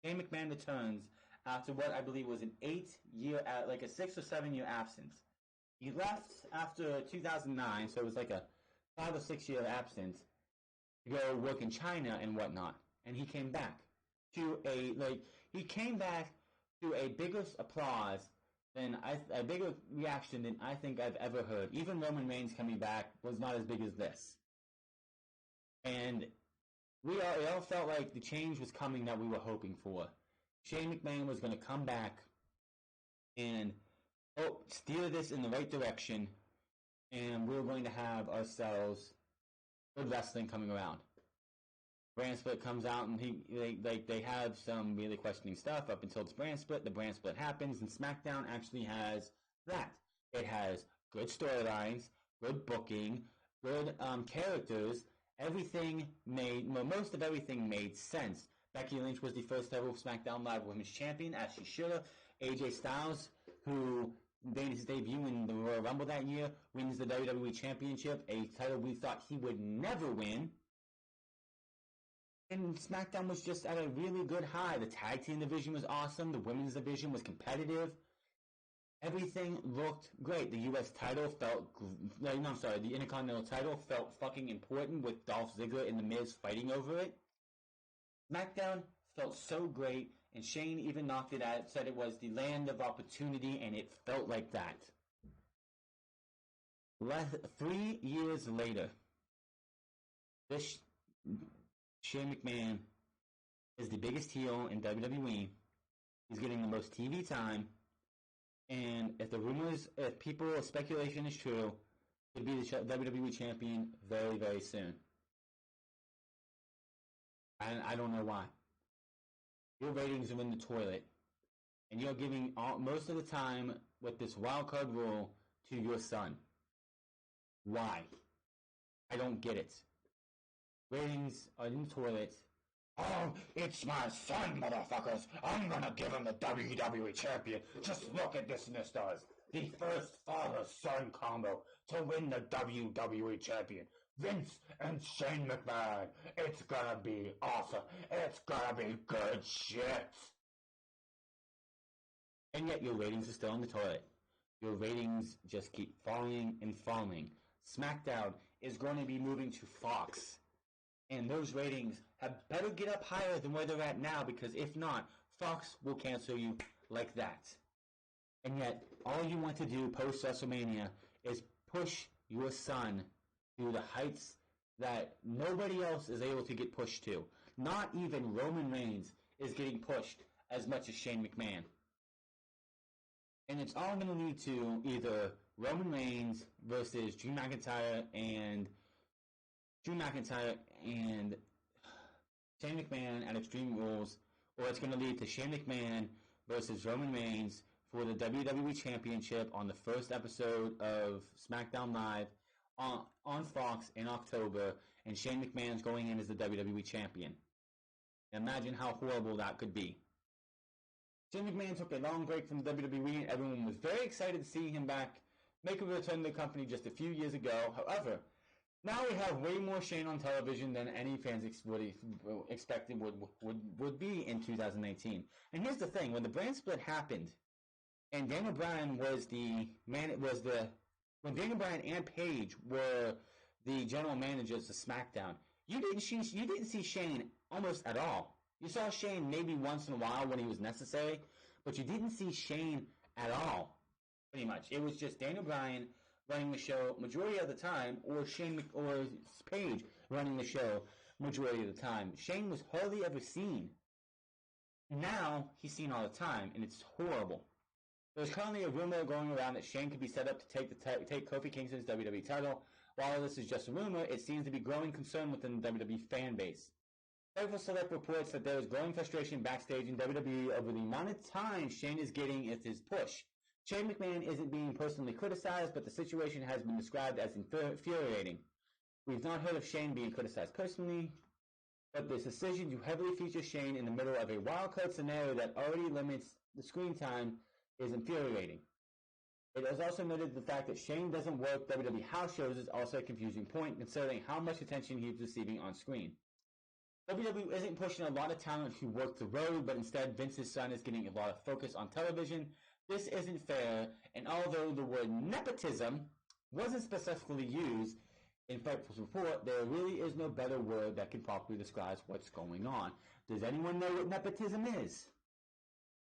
Shane McMahon returns after what I believe was an 8-year, like a 6 or 7 year absence. He left after 2009, so it was like a 5 or 6 year absence to go work in China and whatnot. And he came back to a bigger applause a bigger reaction than I think I've ever heard. Even Roman Reigns coming back was not as big as this. And it all felt like the change was coming that we were hoping for. Shane McMahon was going to come back and steer this in the right direction, and we were going to have ourselves good wrestling coming around. Brand split comes out, and they have some really questioning stuff up until the brand split. The brand split happens, and SmackDown actually has that. It has good storylines, good booking, good characters. Most of everything made sense. Becky Lynch was the first ever SmackDown Live Women's Champion, as she should have. AJ Styles, who made his debut in the Royal Rumble that year, wins the WWE Championship, a title we thought he would never win. And SmackDown was just at a really good high. The tag team division was awesome. The women's division was competitive. Everything looked great. The U.S. title the Intercontinental title felt fucking important with Dolph Ziggler and The Miz fighting over it. SmackDown felt so great, and Shane even knocked it out, said it was the land of opportunity, and it felt like that. 3 years later, this Shane McMahon is the biggest heel in WWE. He's getting the most TV time. And if people's speculation is true, he'll be the WWE champion very, very soon. And I don't know why. Your ratings are in the toilet. And you're giving most of the time with this wildcard rule to your son. Why? I don't get it. Ratings are in the toilet. Oh, it's my son, motherfuckers! I'm gonna give him the WWE champion! Just look at this stars! The first father-son combo to win the WWE champion! Vince and Shane McMahon! It's gonna be awesome! It's gonna be good shit! And yet your ratings are still in the toilet. Your ratings just keep falling and falling. SmackDown is going to be moving to Fox. And those ratings had better get up higher than where they're at now, because if not, Fox will cancel you like that. And yet, all you want to do post-WrestleMania is push your son to the heights that nobody else is able to get pushed to. Not even Roman Reigns is getting pushed as much as Shane McMahon. And it's all going to lead to either Roman Reigns versus Drew McIntyre and Shane McMahon at Extreme Rules, or it's going to lead to Shane McMahon versus Roman Reigns for the WWE Championship on the first episode of SmackDown Live on Fox in October, and Shane McMahon's going in as the WWE Champion. Imagine how horrible that could be. Shane McMahon took a long break from the WWE, and everyone was very excited to see him back, make a return to the company just a few years ago. However, now we have way more Shane on television than any fans expected would be in 2018. And here's the thing: when the brand split happened, and Daniel Bryan when Daniel Bryan and Paige were the general managers of SmackDown, you didn't see Shane almost at all. You saw Shane maybe once in a while when he was necessary, but you didn't see Shane at all. Pretty much, it was just Daniel Bryan running the show majority of the time, or Paige running the show majority of the time. Shane was hardly ever seen. Now he's seen all the time, and it's horrible. There's currently a rumor going around that Shane could be set up to take Kofi Kingston's WWE title. While this is just a rumor, it seems to be growing concern within the WWE fan base. Several select reports that there is growing frustration backstage in WWE over the amount of time Shane is getting with his push. Shane McMahon isn't being personally criticized, but the situation has been described as infuriating. We've not heard of Shane being criticized personally, but this decision to heavily feature Shane in the middle of a wildcard scenario that already limits the screen time is infuriating. It is also noted the fact that Shane doesn't work WWE house shows is also a confusing point, considering how much attention he's receiving on screen. WWE isn't pushing a lot of talent who work the road, but instead Vince's son is getting a lot of focus on television. This isn't fair, and although the word nepotism wasn't specifically used in Fightful's report, there really is no better word that can properly describe what's going on. Does anyone know what nepotism is?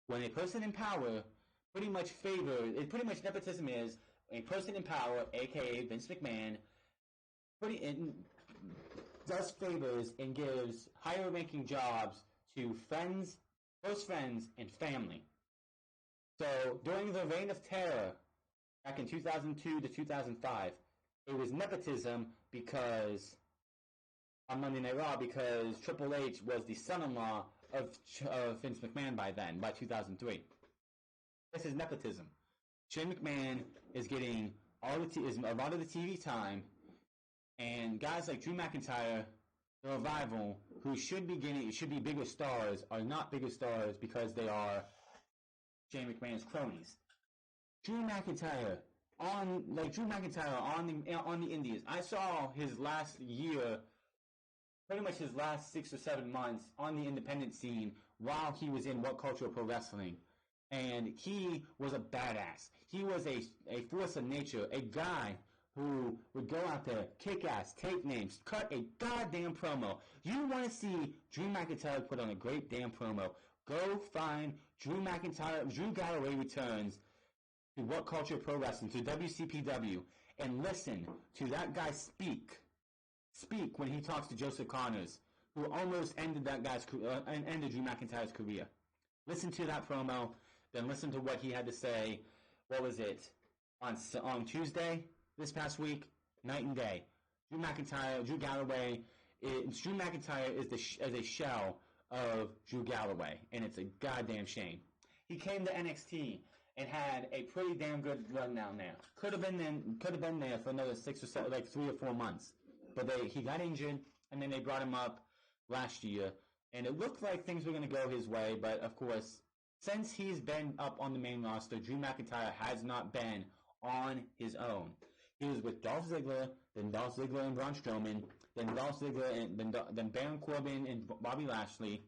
When a person in power nepotism is a person in power, aka Vince McMahon, does favors and gives higher ranking jobs to friends, close friends, and family. So during the Reign of Terror, back in 2002 to 2005, it was nepotism because on Monday Night Raw, because Triple H was the son-in-law of Vince McMahon by 2003. This is nepotism. Shane McMahon is getting a lot of the TV time, and guys like Drew McIntyre, the Revival, who should be bigger stars, are not bigger stars because they are Shane McMahon's cronies. Drew McIntyre on the Indies. I saw his last year, pretty much his last 6 or 7 months on the independent scene while he was in What Culture Pro Wrestling. And he was a badass. He was a force of nature, a guy who would go out there, kick ass, take names, cut a goddamn promo. You want to see Drew McIntyre put on a great damn promo, go find Drew Galloway Returns to What Culture Pro Wrestling, to WCPW, and listen to that guy speak when he talks to Joseph Connors, who almost ended ended Drew McIntyre's career. Listen to that promo, then listen to what he had to say what was it, on Tuesday this past week, night and day. Drew McIntyre is a shell of Drew Galloway, and it's a goddamn shame. He came to NXT and had a pretty damn good run down there. Could have been there for another 6 or 7, like 3 or 4 months, but he got injured, and then they brought him up last year, and it looked like things were going to go his way, but of course, since he's been up on the main roster, Drew McIntyre has not been on his own. He was with Dolph Ziggler, then Dolph Ziggler and Braun Strowman, then Dolph Ziggler and then Baron Corbin and Bobby Lashley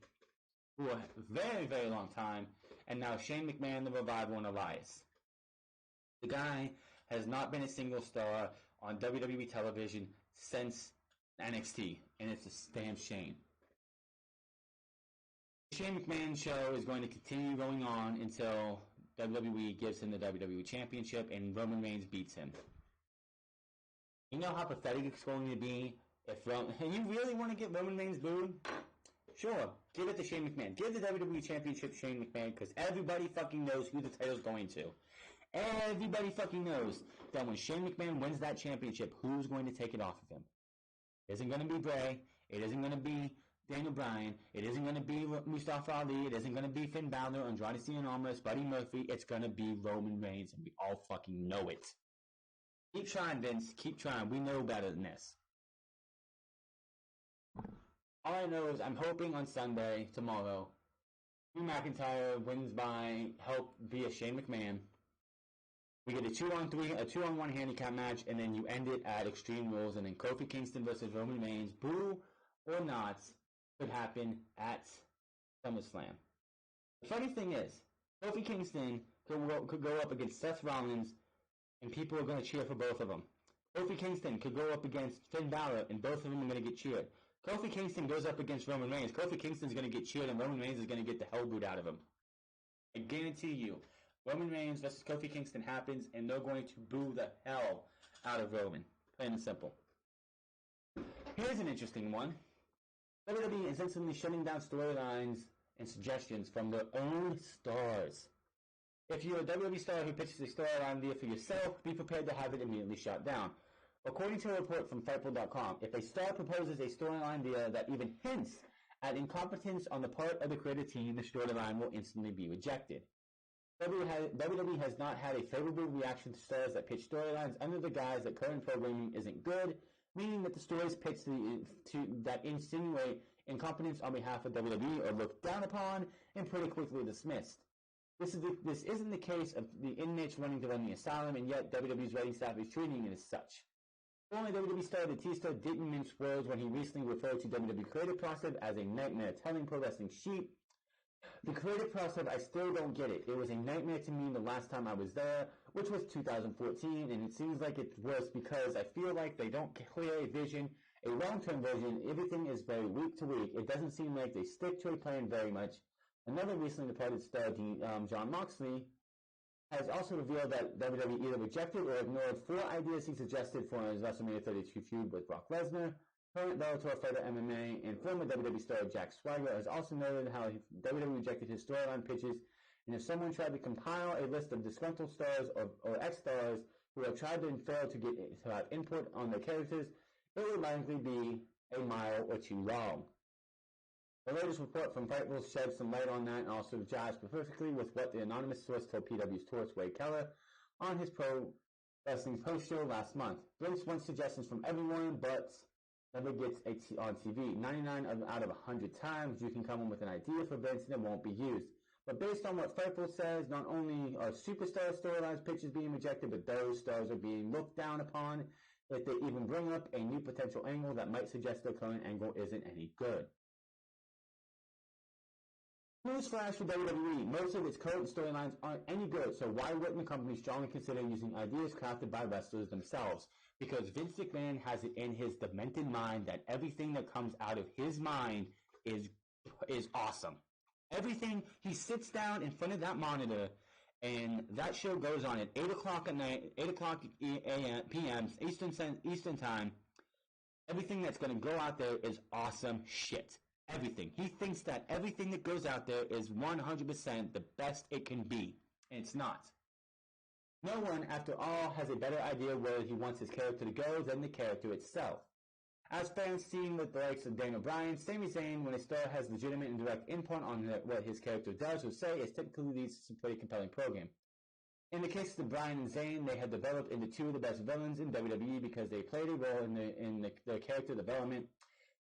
for a very, very long time, and now Shane McMahon, the Revival, and Elias. The guy has not been a single star on WWE television since NXT, and it's a damn shame. The Shane McMahon show is going to continue going on until WWE gives him the WWE Championship and Roman Reigns beats him. You know how pathetic it's going to be if you really want to get Roman Reigns booed? Sure, give it to Shane McMahon. Give the WWE Championship to Shane McMahon, because everybody fucking knows who the title's going to. Everybody fucking knows that when Shane McMahon wins that championship, who's going to take it off of him? It isn't going to be Bray. It isn't going to be Daniel Bryan. It isn't going to be Mustafa Ali. It isn't going to be Finn Balor, Andrade Cien Almas, Buddy Murphy. It's going to be Roman Reigns, and we all fucking know it. Keep trying, Vince. Keep trying. We know better than this. All I know is I'm hoping on Sunday, tomorrow, Drew McIntyre wins by help via Shane McMahon. We get a 2-on-1 handicap match, and then you end it at Extreme Rules, and then Kofi Kingston versus Roman Reigns, boo or not, could happen at SummerSlam. The funny thing is, Kofi Kingston could go up against Seth Rollins, and people are going to cheer for both of them. Kofi Kingston could go up against Finn Balor, and both of them are going to get cheered. Kofi Kingston goes up against Roman Reigns. Kofi Kingston's going to get cheered, and Roman Reigns is going to get the hell booed out of him. I guarantee you, Roman Reigns versus Kofi Kingston happens, and they're going to boo the hell out of Roman. Plain and simple. Here's an interesting one. WWE is instantly shutting down storylines and suggestions from their own stars. If you're a WWE star who pitches a storyline idea for yourself, be prepared to have it immediately shut down. According to a report from Fightful.com, if a star proposes a storyline idea that even hints at incompetence on the part of the creative team, the storyline will instantly be rejected. WWE has not had a favorable reaction to stars that pitch storylines under the guise that current programming isn't good, meaning that the stories pitched that insinuate incompetence on behalf of WWE are looked down upon and pretty quickly dismissed. This isn't the case of the inmates running to run the asylum, and yet WWE's writing staff is treating it as such. Former WWE star Batista didn't mince words when he recently referred to WWE creative process as a nightmare, telling Pro Wrestling Sheet, "The creative process, I still don't get it. It was a nightmare to me the last time I was there, which was 2014, and it seems like it's worse because I feel like they don't clear a vision, a long-term vision. Everything is very week to week. It doesn't seem like they stick to a plan very much." Another recently departed star, Jon Moxley, has also revealed that WWE either rejected or ignored 4 ideas he suggested for his WrestleMania 32 feud with Brock Lesnar. Current Bellator fighter MMA and former WWE star Jack Swagger has also noted how WWE rejected his storyline pitches, and if someone tried to compile a list of disgruntled stars or ex-stars who have tried and failed to have input on their characters, it would likely be a mile or 2 long. The latest report from Fightful sheds some light on that and also jives perfectly with what the anonymous source told PW's Torch Wade Keller on his Pro Wrestling post show last month. Vince wants suggestions from everyone, but never gets on TV. 99 out of 100 times, you can come in with an idea for Vince and it won't be used. But based on what Fightful says, not only are superstar storylines pitches being rejected, but those stars are being looked down upon if they even bring up a new potential angle that might suggest the current angle isn't any good. Newsflash for WWE, most of its current storylines aren't any good, so why wouldn't the company strongly consider using ideas crafted by wrestlers themselves? Because Vince McMahon has it in his demented mind that everything that comes out of his mind is awesome. Everything, he sits down in front of that monitor, and that show goes on at 8 o'clock at night, 8 o'clock p.m. Eastern time. Everything that's going to go out there is awesome shit. Everything. He thinks that everything that goes out there is 100% the best it can be. And it's not. No one, after all, has a better idea where he wants his character to go than the character itself. As fans seen with the likes of Daniel Bryan, Sami Zayn, when a star has legitimate and direct input on what his character does or say, it typically leads to some pretty compelling program. In the case of Bryan and Zayn, they had developed into two of the best villains in WWE because they played a role in their character development.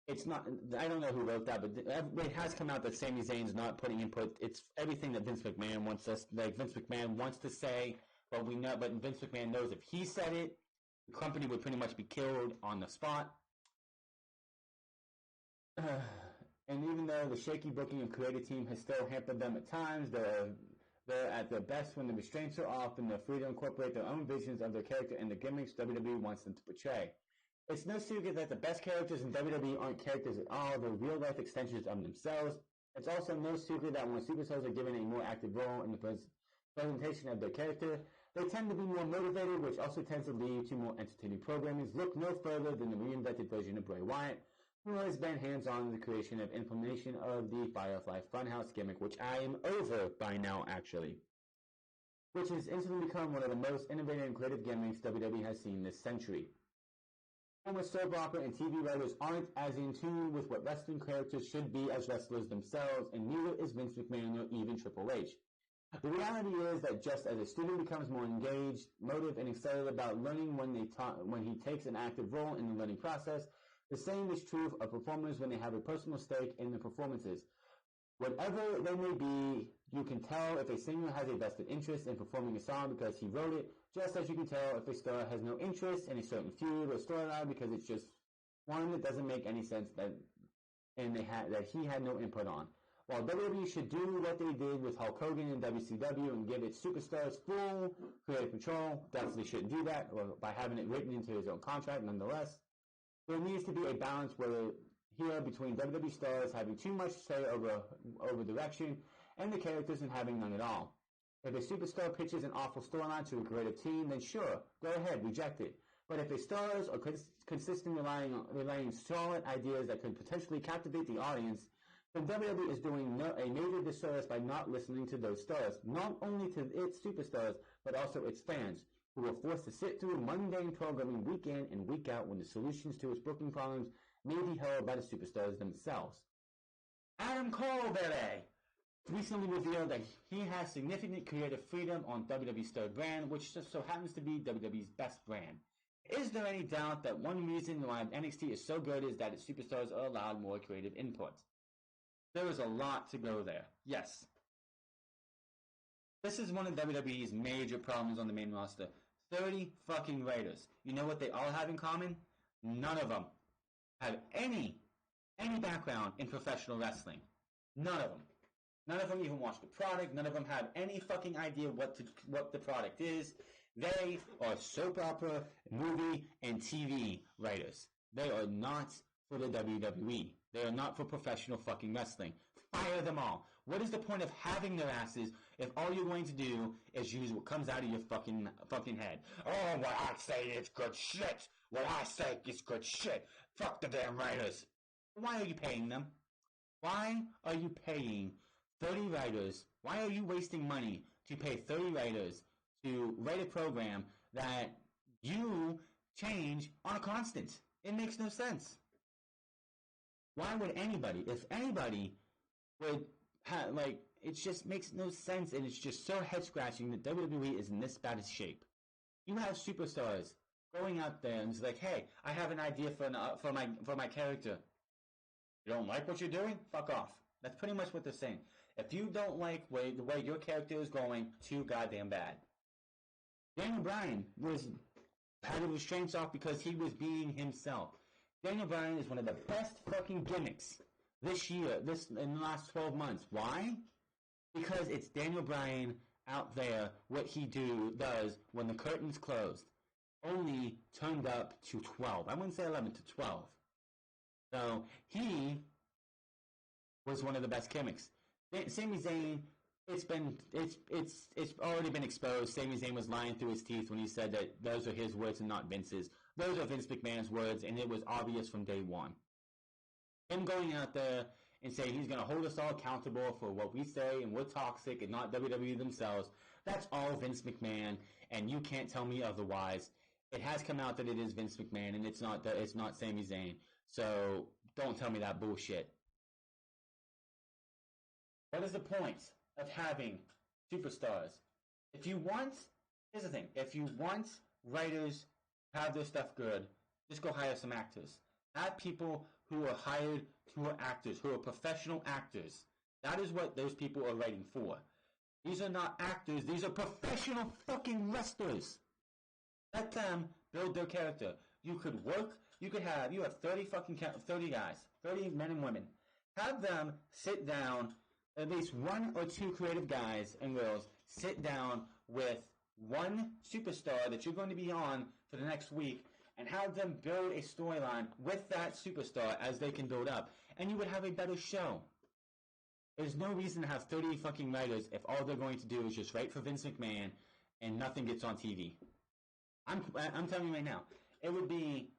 It's not, I don't know who wrote that, but it has come out that Sami Zayn's not putting input. It's everything that Vince McMahon wants us, like Vince McMahon wants to say, but Vince McMahon knows if he said it, the company would pretty much be killed on the spot. And even though the shaky booking and creative team has still hampered them at times, they're at their best when the restraints are off and they're free to incorporate their own visions of their character and the gimmicks WWE wants them to portray. It's no secret that the best characters in WWE aren't characters at all, they're real-life extensions of themselves. It's also no secret that when superstars are given a more active role in the presentation of their character, they tend to be more motivated, which also tends to lead to more entertaining programming. Look no further than the reinvented version of Bray Wyatt, who has been hands-on in the creation and implementation of the Firefly Funhouse gimmick, which I am over by now, actually. Which has instantly become one of the most innovative and creative gimmicks WWE has seen this century. Former soap opera and TV writers aren't as in tune with what wrestling characters should be as wrestlers themselves, and neither is Vince McMahon or even Triple H. The reality is that just as a student becomes more engaged, motivated, and excited about learning when he takes an active role in the learning process, the same is true of performers when they have a personal stake in the performances. Whatever they may be, you can tell if a singer has a vested interest in performing a song because he wrote it, just as you can tell if a star has no interest in a certain feud or storyline because it's just one that doesn't make any sense that he had no input on. While WWE should do what they did with Hulk Hogan and WCW and give its superstars full creative control, definitely shouldn't do that, or by having it written into his own contract nonetheless. There needs to be a balance here between WWE stars having too much to say over direction and the characters and having none at all. If a superstar pitches an awful storyline to a creative team, then sure, go ahead, reject it. But if the stars are consistently relaying solid ideas that could potentially captivate the audience, then WWE is doing a major disservice by not listening to those stars, not only to its superstars, but also its fans, who are forced to sit through mundane programming week in and week out when the solutions to its booking problems may be held by the superstars themselves. Adam Cole, baby, recently revealed that he has significant creative freedom on WWE's third brand, which just so happens to be WWE's best brand. Is there any doubt that one reason why NXT is so good is that its superstars are allowed more creative input? There is a lot to go there. Yes. This is one of WWE's major problems on the main roster. 30 fucking writers. You know what they all have in common? None of them have any background in professional wrestling. None of them. None of them even watch the product. None of them have any fucking idea what the product is. They are soap opera, movie, and TV writers. They are not for the WWE. They are not for professional fucking wrestling. Fire them all. What is the point of having their asses if all you're going to do is use what comes out of your fucking head? Oh, what I say is good shit. What I say is good shit. Fuck the damn writers. Why are you paying them? Why are you paying 30 writers? Why are you wasting money to pay 30 writers to write a program that you change on a constant? It makes no sense. Why would anybody, if anybody would have, it just makes no sense, and it's just so head-scratching that WWE is in this bad of shape. You have superstars going out there and it's like, hey, I have an idea for my character. You don't like what you're doing? Fuck off. That's pretty much what they're saying. If you don't like the way your character is going, too goddamn bad. Daniel Bryan had the restraints off because he was being himself. Daniel Bryan is one of the best fucking gimmicks this year, in the last 12 months. Why? Because it's Daniel Bryan out there, what he does when the curtain's closed. Only turned up to 12. I wouldn't say 11, to 12. So, he was one of the best gimmicks. Sami Zayn, it's already been exposed. Sami Zayn was lying through his teeth when he said that those are his words and not Vince's. Those are Vince McMahon's words, and it was obvious from day one. Him going out there and saying he's going to hold us all accountable for what we say and we're toxic and not WWE themselves. That's all Vince McMahon, and you can't tell me otherwise. It has come out that it is Vince McMahon, and it's not Sami Zayn. So don't tell me that bullshit. What is the point of having superstars? Here's the thing. If you want writers to have their stuff good, just go hire some actors. Have people who are hired, who are actors, who are professional actors. That is what those people are writing for. These are not actors. These are professional fucking wrestlers. Let them build their character. You have 30 guys, 30 men and women. Have them sit down, at least one or two creative guys and girls, sit down with one superstar that you're going to be on for the next week and have them build a storyline with that superstar as they can build up. And you would have a better show. There's no reason to have 30 fucking writers if all they're going to do is just write for Vince McMahon and nothing gets on TV. I'm telling you right now, it would be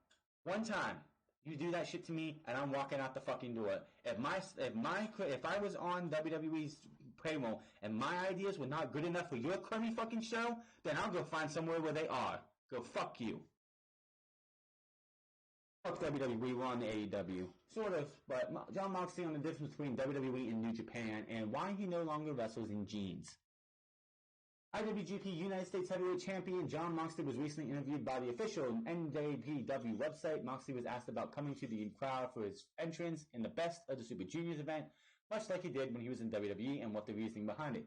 one time you do that shit to me and I'm walking out the fucking door. If I was on WWE's payroll and my ideas were not good enough for your crummy fucking show, then I'll go find somewhere where they are. Go fuck you. Fuck WWE, we're on the AEW. Sort of, but Jon Moxley on the difference between WWE and New Japan and why he no longer wrestles in jeans. IWGP United States Heavyweight Champion Jon Moxley was recently interviewed by the official NJPW website. Moxley was asked about coming to the crowd for his entrance in the Best of the Super Juniors event, much like he did when he was in WWE, and what the reasoning behind it.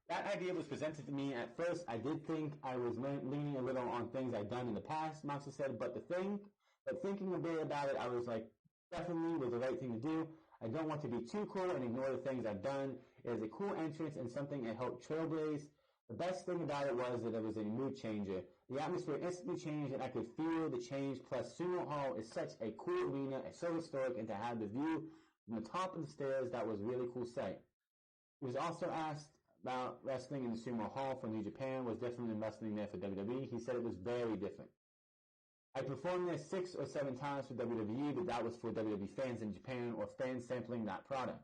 That idea was presented to me at first. I did think I was leaning a little on things I'd done in the past, Moxley said, but thinking a bit about it, I was like, definitely was the right thing to do. I don't want to be too cool and ignore the things I've done. It is a cool entrance and something I helped trailblaze. The best thing about it was that it was a mood changer. The atmosphere instantly changed and I could feel the change. Plus, Sumo Hall is such a cool arena and so historic, and to have the view from the top of the stairs, that was a really cool sight. He was also asked about wrestling in the Sumo Hall for New Japan was different than wrestling there for WWE. He said it was very different. I performed there 6 or 7 times for WWE, but that was for WWE fans in Japan or fans sampling that product.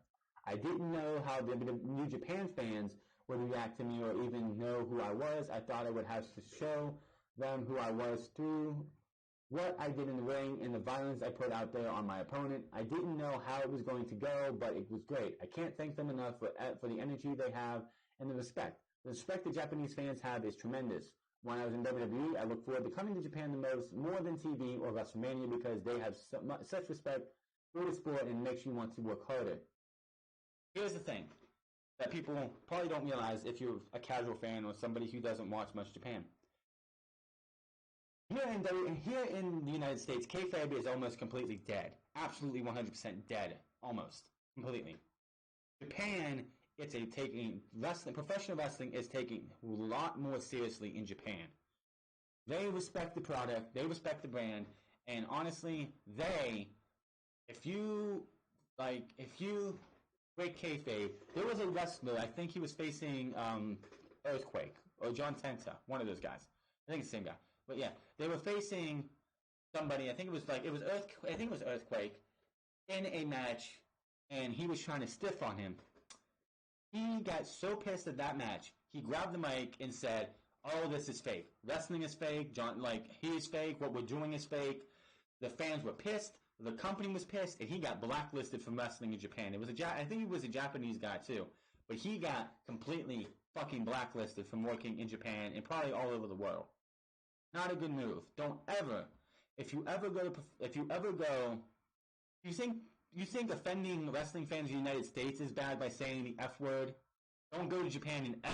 I didn't know how the New Japan fans would react to me or even know who I was. I thought I would have to show them who I was through what I did in the ring and the violence I put out there on my opponent. I didn't know how it was going to go, but it was great. I can't thank them enough for the energy they have and the respect. The respect the Japanese fans have is tremendous. When I was in WWE, I look forward to coming to Japan more than TV or WrestleMania because they have such respect for the sport and it makes you want to work harder. Here's the thing that people probably don't realize if you're a casual fan or somebody who doesn't watch much Japan. Here in the United States, kayfabe is almost completely dead. Absolutely 100% dead. Almost. Completely. Japan, professional wrestling is taking a lot more seriously in Japan. They respect the product, they respect the brand, and honestly, if you break kayfabe, there was a wrestler, I think he was facing Earthquake, or John Tenta, one of those guys. I think it's the same guy. But yeah, they were facing somebody, I think it was Earthquake, in a match, and he was trying to stiff on him. He got so pissed at that match, he grabbed the mic and said, "Oh, this is fake. Wrestling is fake. He is fake. What we're doing is fake." The fans were pissed. The company was pissed, and he got blacklisted from wrestling in Japan. I think he was a Japanese guy too, but he got completely fucking blacklisted from working in Japan and probably all over the world. Not a good move. Don't ever. If you think offending wrestling fans in the United States is bad by saying the F word? Don't go to Japan and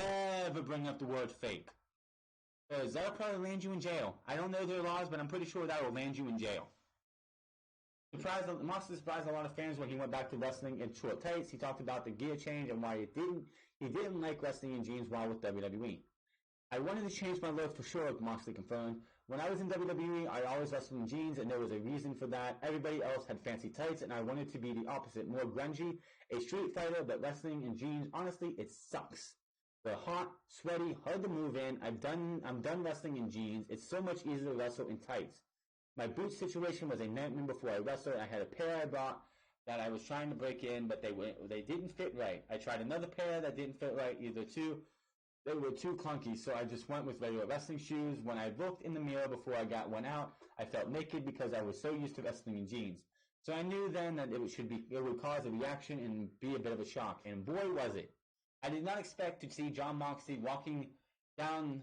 ever bring up the word fake. Because that'll probably land you in jail. I don't know their laws, but I'm pretty sure that will land you in jail. Moxley surprised a lot of fans when he went back to wrestling in short tights. He talked about the gear change and why he didn't like wrestling in jeans while with WWE. I wanted to change my look for sure, Moxley confirmed. When I was in WWE, I always wrestled in jeans, and there was a reason for that. Everybody else had fancy tights, and I wanted to be the opposite, more grungy, a street fighter, but wrestling in jeans, honestly, it sucks. They're hot, sweaty, hard to move in. I'm done wrestling in jeans. It's so much easier to wrestle in tights. My boot situation was a nightmare before I wrestled. I had a pair I bought that I was trying to break in, but they didn't fit right. I tried another pair that didn't fit right either too. They were too clunky, so I just went with regular wrestling shoes. When I looked in the mirror before I got one out, I felt naked because I was so used to wrestling in jeans. So I knew then that it would cause a reaction and be a bit of a shock. And boy, was it. I did not expect to see Jon Moxley walking down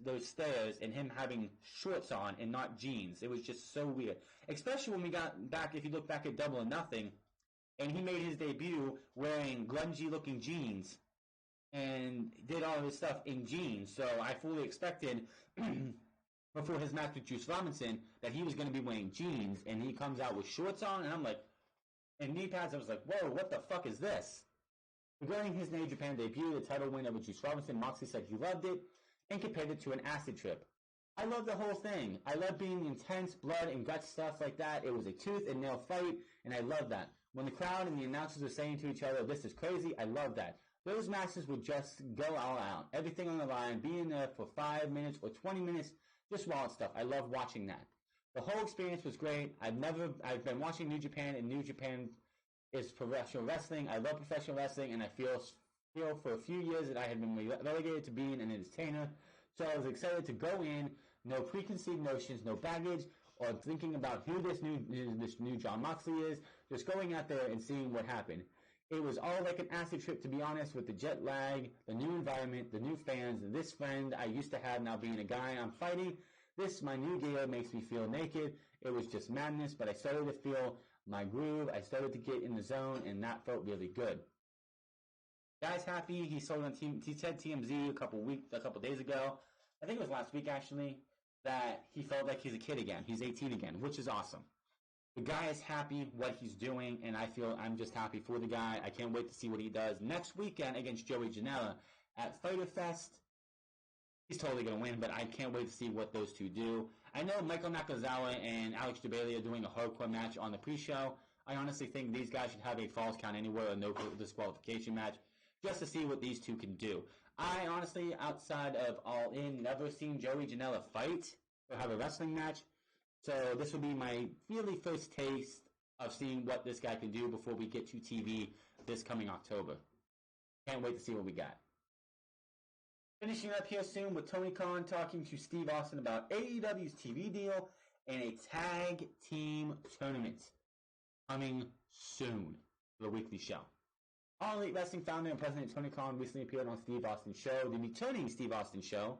those stairs and him having shorts on and not jeans. It was just so weird. Especially when we got back, if you look back at Double or Nothing, and he made his debut wearing grungy-looking jeans and did all of his stuff in jeans. So I fully expected before his match with Juice Robinson that he was going to be wearing jeans, and he comes out with shorts on, and I'm like, and knee pads, I was like, whoa, what the fuck is this? Regarding his New Japan debut, the title win over Juice Robinson, Moxley said he loved it and compared it to an acid trip. I love the whole thing. I love being intense, blood and guts stuff like that. It was a tooth and nail fight, and I love that. When the crowd and the announcers were saying to each other, this is crazy, I love that. Those matches would just go all out. Everything on the line, being there for 5 minutes or 20 minutes, just wild stuff. I love watching that. The whole experience was great. I've been watching New Japan, and New Japan is professional wrestling. I love professional wrestling, and I feel for a few years that I had been relegated to being an entertainer. So I was excited to go in, no preconceived notions, no baggage, or thinking about who this new Jon Moxley is. Just going out there and seeing what happened. It was all like an acid trip, to be honest, with the jet lag, the new environment, the new fans, and this friend I used to have now being a guy I'm fighting. This, my new gear, makes me feel naked. It was just madness, but I started to feel my groove. I started to get in the zone, and that felt really good. Guy's happy. He said TMZ a couple days ago, I think it was last week actually, that he felt like he's a kid again. He's 18 again, which is awesome. The guy is happy what he's doing, and I'm just happy for the guy. I can't wait to see what he does next weekend against Joey Janela at Fyter Fest. He's totally going to win, but I can't wait to see what those two do. I know Michael Nakazawa and Alex DeBailey are doing a hardcore match on the pre-show. I honestly think these guys should have a Falls Count Anywhere or no disqualification match just to see what these two can do. I honestly, outside of All In, never seen Joey Janela fight or have a wrestling match. So this will be my really first taste of seeing what this guy can do before we get to TV this coming October. Can't wait to see what we got. Finishing up here soon with Tony Khan talking to Steve Austin about AEW's TV deal and a tag team tournament coming soon for the weekly show. All Elite Wrestling founder and president Tony Khan recently appeared on Steve Austin's show, the returning Steve Austin show,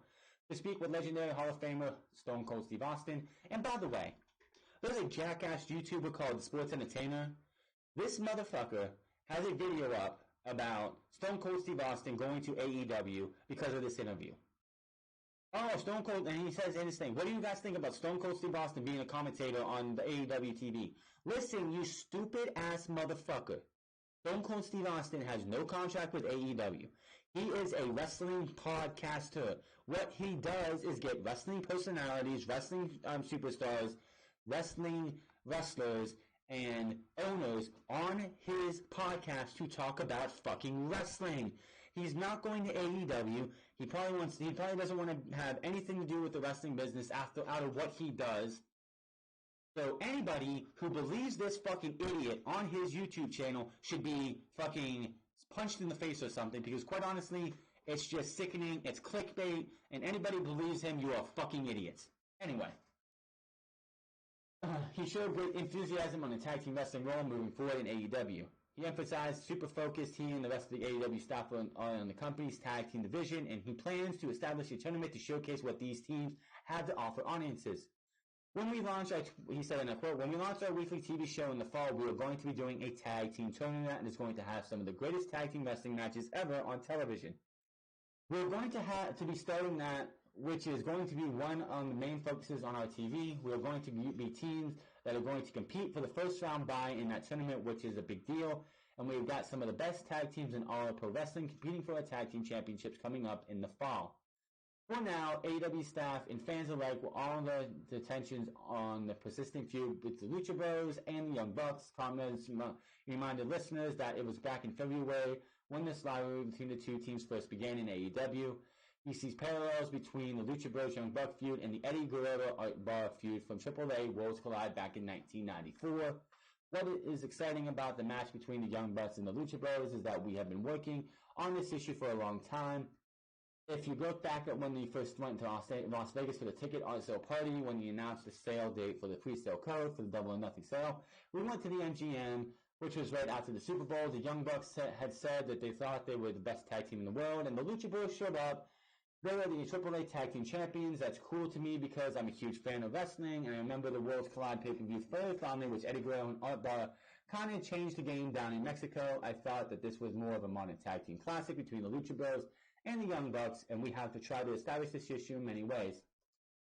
to speak with legendary Hall of Famer Stone Cold Steve Austin. And by the way, there's a jackass YouTuber called Sports Entertainer. This motherfucker has a video up about Stone Cold Steve Austin going to AEW because of this interview. Oh, Stone Cold, and he says in his thing, what do you guys think about Stone Cold Steve Austin being a commentator on the AEW TV? Listen, you stupid ass motherfucker. Stone Cold Steve Austin has no contract with AEW. He is a wrestling podcaster. What he does is get wrestling personalities, wrestling superstars, wrestling wrestlers, and owners on his podcast to talk about fucking wrestling. He's not going to AEW. He probably doesn't want to have anything to do with the wrestling business out of what he does. So anybody who believes this fucking idiot on his YouTube channel should be fucking punched in the face or something, because quite honestly, it's just sickening, it's clickbait, and anybody who believes him, you are fucking idiots. Anyway. He showed great enthusiasm on the tag team wrestling role moving forward in AEW. He emphasized super focused he and the rest of the AEW staff are on the company's tag team division, and he plans to establish a tournament to showcase what these teams have to offer audiences. When we launch, he said in a quote, when we launch our weekly TV show in the fall, we are going to be doing a tag team tournament, and it's going to have some of the greatest tag team wrestling matches ever on television. We're going to be starting that, which is going to be one of the main focuses on our TV. We're going to be teams that are going to compete for the first round bye in that tournament, which is a big deal. And we've got some of the best tag teams in all of pro wrestling competing for our tag team championships coming up in the fall. For now, AEW staff and fans alike were all under the attentions on the persistent feud with the Lucha Bros and the Young Bucks. Comments reminded listeners that it was back in February when this rivalry between the two teams first began in AEW. He sees parallels between the Lucha Bros Young Buck feud and the Eddie Guerrero Art Bar feud from AAA Worlds Collide back in 1994. What is exciting about the match between the Young Bucks and the Lucha Bros is that we have been working on this issue for a long time. If you look back at when we first went to Las Vegas for the ticket sale party, when we announced the sale date for the pre-sale code for the Double or Nothing sale, we went to the MGM, which was right after the Super Bowl. The Young Bucks had said that they thought they were the best tag team in the world, and the Lucha Bros showed up. They were the AAA Tag Team Champions. That's cool to me because I'm a huge fan of wrestling, and I remember the Worlds Collide pay-per-view very fondly, which Eddie Guerrero and Art Barr kind of changed the game down in Mexico. I thought that this was more of a modern tag team classic between the Lucha Bros and the Young Bucks, and we have to try to establish this issue in many ways.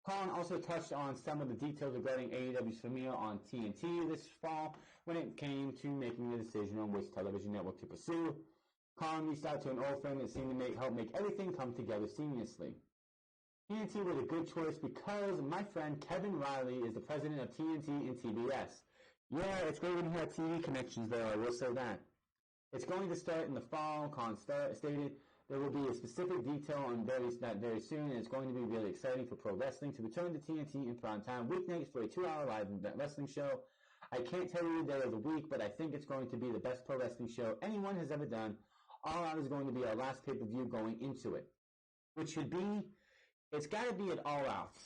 Colin also touched on some of the details regarding AEW's premiere on TNT this fall when it came to making the decision on which television network to pursue. Colin reached out to an old friend that seemed to help make everything come together seamlessly. TNT was a good choice because my friend Kevin Riley is the president of TNT and TBS. Yeah, it's great when you have TV connections there, I will say that. It's going to start in the fall, Colin stated. There will be a specific detail on that very soon, and it's going to be really exciting for pro wrestling to return to TNT in prime time weeknights for a 2-hour live wrestling show. I can't tell you the day of the week, but I think it's going to be the best pro wrestling show anyone has ever done. All Out is going to be our last pay-per-view going into it, which should be, it's got to be at All Out.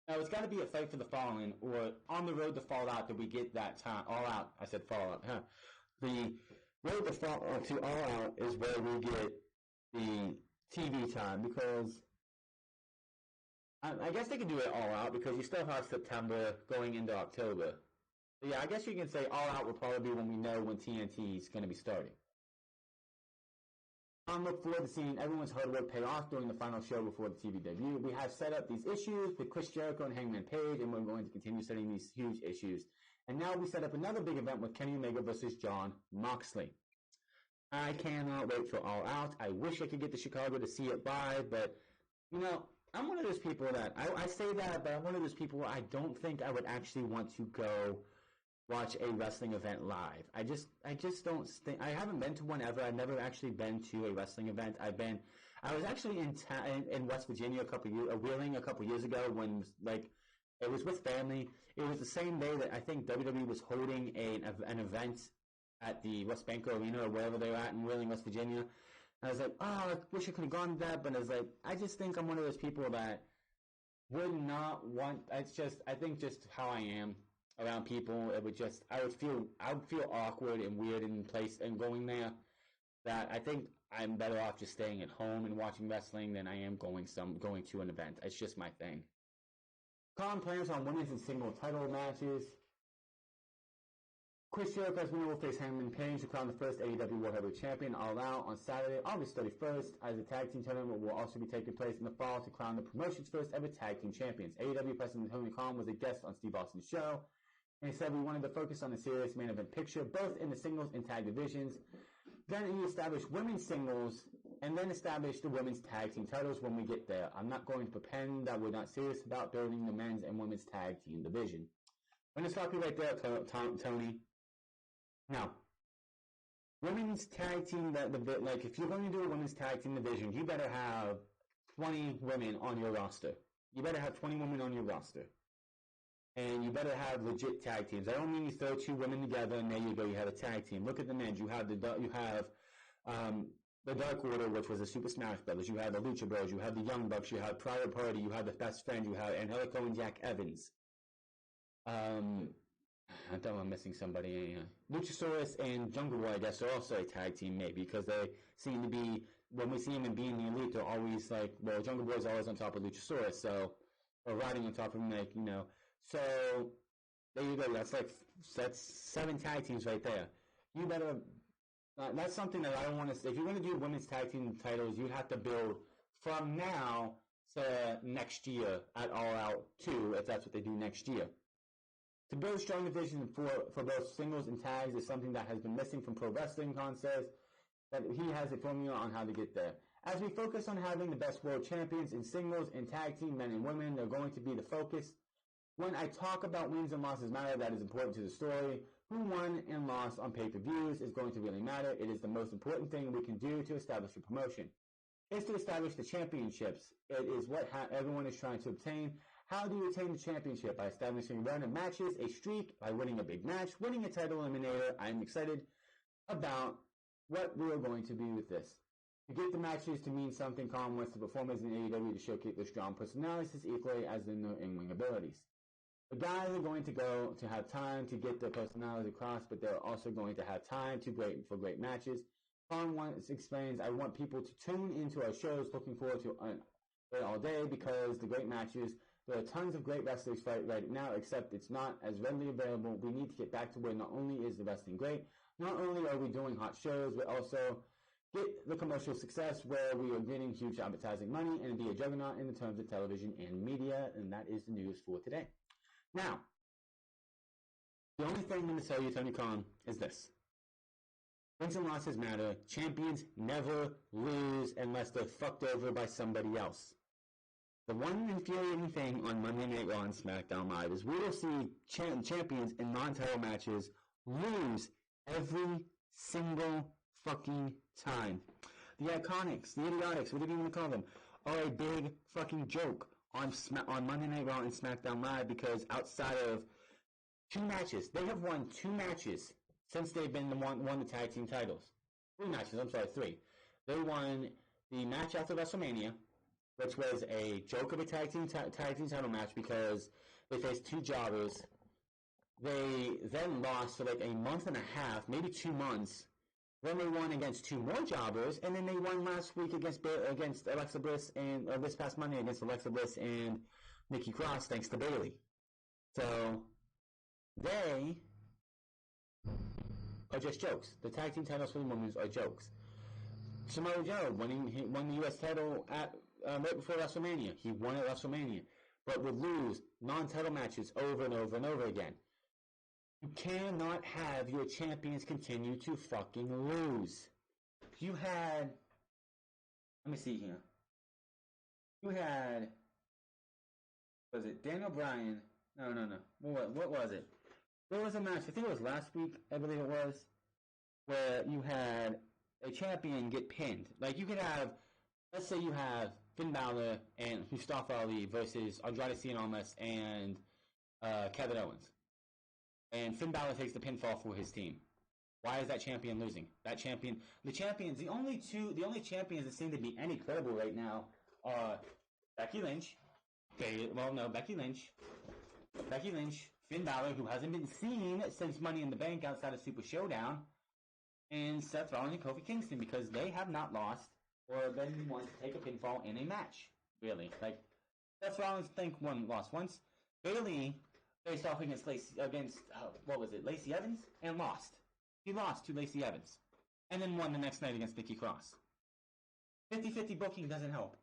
Now, it's got to be a Fight for the Fallen or On the Road to Fall Out that we get that time. All Out. I said Fall Out. Huh. The Road to All Out is where we get the TV time because I guess they can do it All Out because you still have September going into October. But yeah, I guess you can say All Out will probably be when we know when TNT is going to be starting. I look forward to seeing everyone's hard work pay off during the final show before the TV debut. We have set up these issues with Chris Jericho and Hangman Page, and we're going to continue setting these huge issues. And now we set up another big event with Kenny Omega versus Jon Moxley. I cannot wait for All Out. I wish I could get to Chicago to see it live, but, you know, I'm one of those people that, I say that, but I'm one of those people where I don't think I would actually want to go watch a wrestling event live. I just don't think, I haven't been to one ever. I've never actually been to a wrestling event. I was actually in West Virginia Wheeling a couple years ago when, like, it was with family. It was the same day that I think WWE was holding an event at the West Banco Arena or wherever they were at in Wheeling, West Virginia. And I was like, oh, I wish I could have gone to that, but I was like, I just think I'm one of those people that would not want, I think just how I am around people, I would feel awkward and weird in place and going there, that I think I'm better off just staying at home and watching wrestling than I am going to an event. It's just my thing. Colin plans on women's and single title matches. Chris Jericho's winner will face Hangman Page to crown the first AEW World Heavyweight Champion All Out on Saturday, August 31st, as the tag team tournament will also be taking place in the fall to crown the promotion's first ever tag team champions. AEW President Tony Khan was a guest on Steve Austin's show, and he said we wanted to focus on the serious main event picture, both in the singles and tag divisions. Then he established women's singles, and then established the women's tag team titles when we get there. I'm not going to pretend that we're not serious about building the men's and women's tag team division. I'm going to stop you right there, Tony. Now, women's tag team, like if you're going to do a women's tag team division, you better have 20 women on your roster. You better have 20 women on your roster. And you better have legit tag teams. I don't mean you throw two women together and there you go, you have a tag team. Look at the men. You have the Dark Order, which was the Super Smash Brothers. You have the Lucha Bros. You have the Young Bucks. You have Private Party. You have the Best Friend. You have Angelico and Jack Evans. I thought I'm missing somebody. Luchasaurus and Jungle Boy, I guess, are also a tag team, maybe, because they seem to be, when we see them in being the Elite, they're always like, well, Jungle Boy's always on top of Luchasaurus, so, or riding on top of him, like, you know. So, there you go. That's 7 tag teams right there. You better, that's something that I don't want to, if you're going to do women's tag team titles, you have to build from now to next year at All Out 2, if that's what they do next year. To build a strong division for both singles and tags is something that has been missing from pro wrestling, Khan says, but he has a formula on how to get there. As we focus on having the best world champions in singles and tag team, men and women, they're going to be the focus. When I talk about wins and losses matter, that is important to the story. Who won and lost on pay-per-views is going to really matter. It is the most important thing we can do to establish a promotion. It's to establish the championships. It is what everyone is trying to obtain. How do you attain the championship? By establishing a run of matches, a streak, by winning a big match, winning a title eliminator. I'm excited about what we are going to do with this. To get the matches to mean something, Khan wants the performers in AEW to showcase their strong personalities as equally as their in-ring abilities. The guys are going to have time to get their personalities across, but they're also going to have time for great matches. Khan explains, I want people to tune into our shows, looking forward to it all day because the great matches, there are tons of great wrestlers fight right now, except it's not as readily available. We need to get back to where not only is the wrestling great, not only are we doing hot shows, but also get the commercial success where we are getting huge advertising money and be a juggernaut in the terms of television and media, and that is the news for today. Now, the only thing I'm going to tell you, Tony Khan, is this. Wins and losses matter. Champions never lose unless they're fucked over by somebody else. The one infuriating thing on Monday Night Raw and SmackDown Live is we will see champions in non-title matches lose every single fucking time. The Iconics, the Idiotics, whatever you want to call them, are a big fucking joke on Monday Night Raw and SmackDown Live because outside of 2 matches, they have won 2 matches since they've been won the tag team titles. 3 matches, I'm sorry, 3. They won the match after WrestleMania, which was a joke of a tag team title match because they faced 2 jobbers. They then lost for like a month and a half, maybe 2 months. Then they won against 2 more jobbers, and then they won last week against Alexa Bliss and this past Monday against Alexa Bliss and Nikki Cross, thanks to Bayley. So they are just jokes. The tag team titles for the women are jokes. Samoa Joe won the U.S. title at right before WrestleMania. He won at WrestleMania, but would lose non-title matches over and over and over again. You cannot have your champions continue to fucking lose. You had... Let me see here. You had... Was it Daniel Bryan? No. What was it? There was a match, I think it was last week, I believe it was, where you had a champion get pinned. Like, you could have... Let's say you have Finn Balor and Mustafa Ali versus Andrade Cien Almas and Kevin Owens. And Finn Balor takes the pinfall for his team. Why is that champion losing? The only champions that seem to be any credible right now are Becky Lynch. Becky Lynch, Finn Balor, who hasn't been seen since Money in the Bank outside of Super Showdown, and Seth Rollins and Kofi Kingston, because they have not lost or been one to take a pinfall in a match. Really. Like, Seth Rollins, lost once. Bayley faced off against Lacey Evans, and lost. He lost to Lacey Evans. And then won the next night against Nikki Cross. 50-50 booking doesn't help.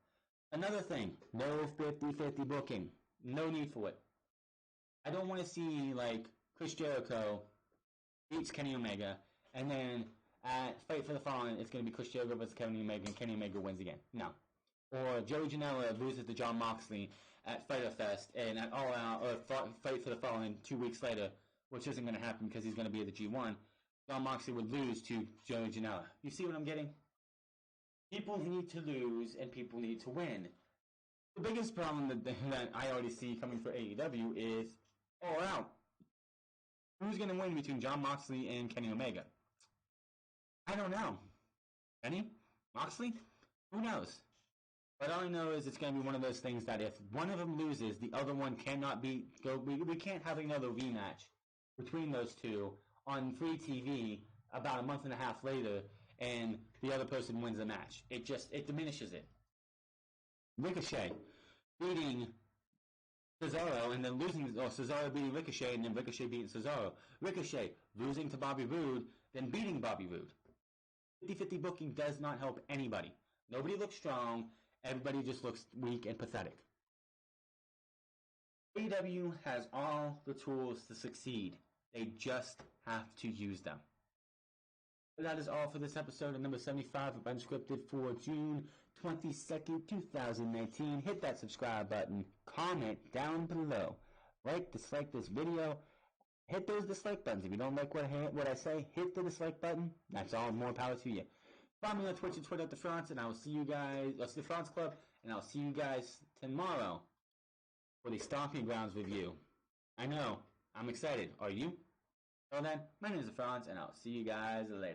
Another thing, no 50-50 booking. No need for it. I don't want to see, like, Chris Jericho beats Kenny Omega, and then at Fight for the Fallen, it's going to be Chris Jericho versus Kenny Omega, and Kenny Omega wins again. No. Or Joey Janela loses to Jon Moxley at Fyter Fest, and at All Out, or Fight for the Fallen 2 weeks later, which isn't going to happen because he's going to be at the G1, Jon Moxley would lose to Joey Janela. You see what I'm getting? People need to lose, and people need to win. The biggest problem that I already see coming for AEW is All Out. Who's going to win between Jon Moxley and Kenny Omega? I don't know. Kenny? Moxley? Who knows? But all I know is it's going to be one of those things that if one of them loses, the other one cannot we can't have another rematch between those two on free TV about a month and a half later, and the other person wins the match. It diminishes it. Ricochet beating Cesaro and then losing, or Cesaro beating Ricochet and then Ricochet beating Cesaro. Ricochet losing to Bobby Roode, then beating Bobby Roode. 50-50 booking does not help anybody. Nobody looks strong. Everybody just looks weak and pathetic. AEW has all the tools to succeed. They just have to use them. But that is all for this episode of number 75 of Unscripted for June 22nd, 2019. Hit that subscribe button. Comment down below. Like, dislike this video. Hit those dislike buttons. If you don't like what I say, hit the dislike button. That's all. More power to you. Follow me on Twitch and Twitter at The France, and I will see you guys, the France Club, and I'll see you guys tomorrow. for the Stomping Grounds review. I know, I'm excited. Are you? Well then, my name is Franz, and I'll see you guys later.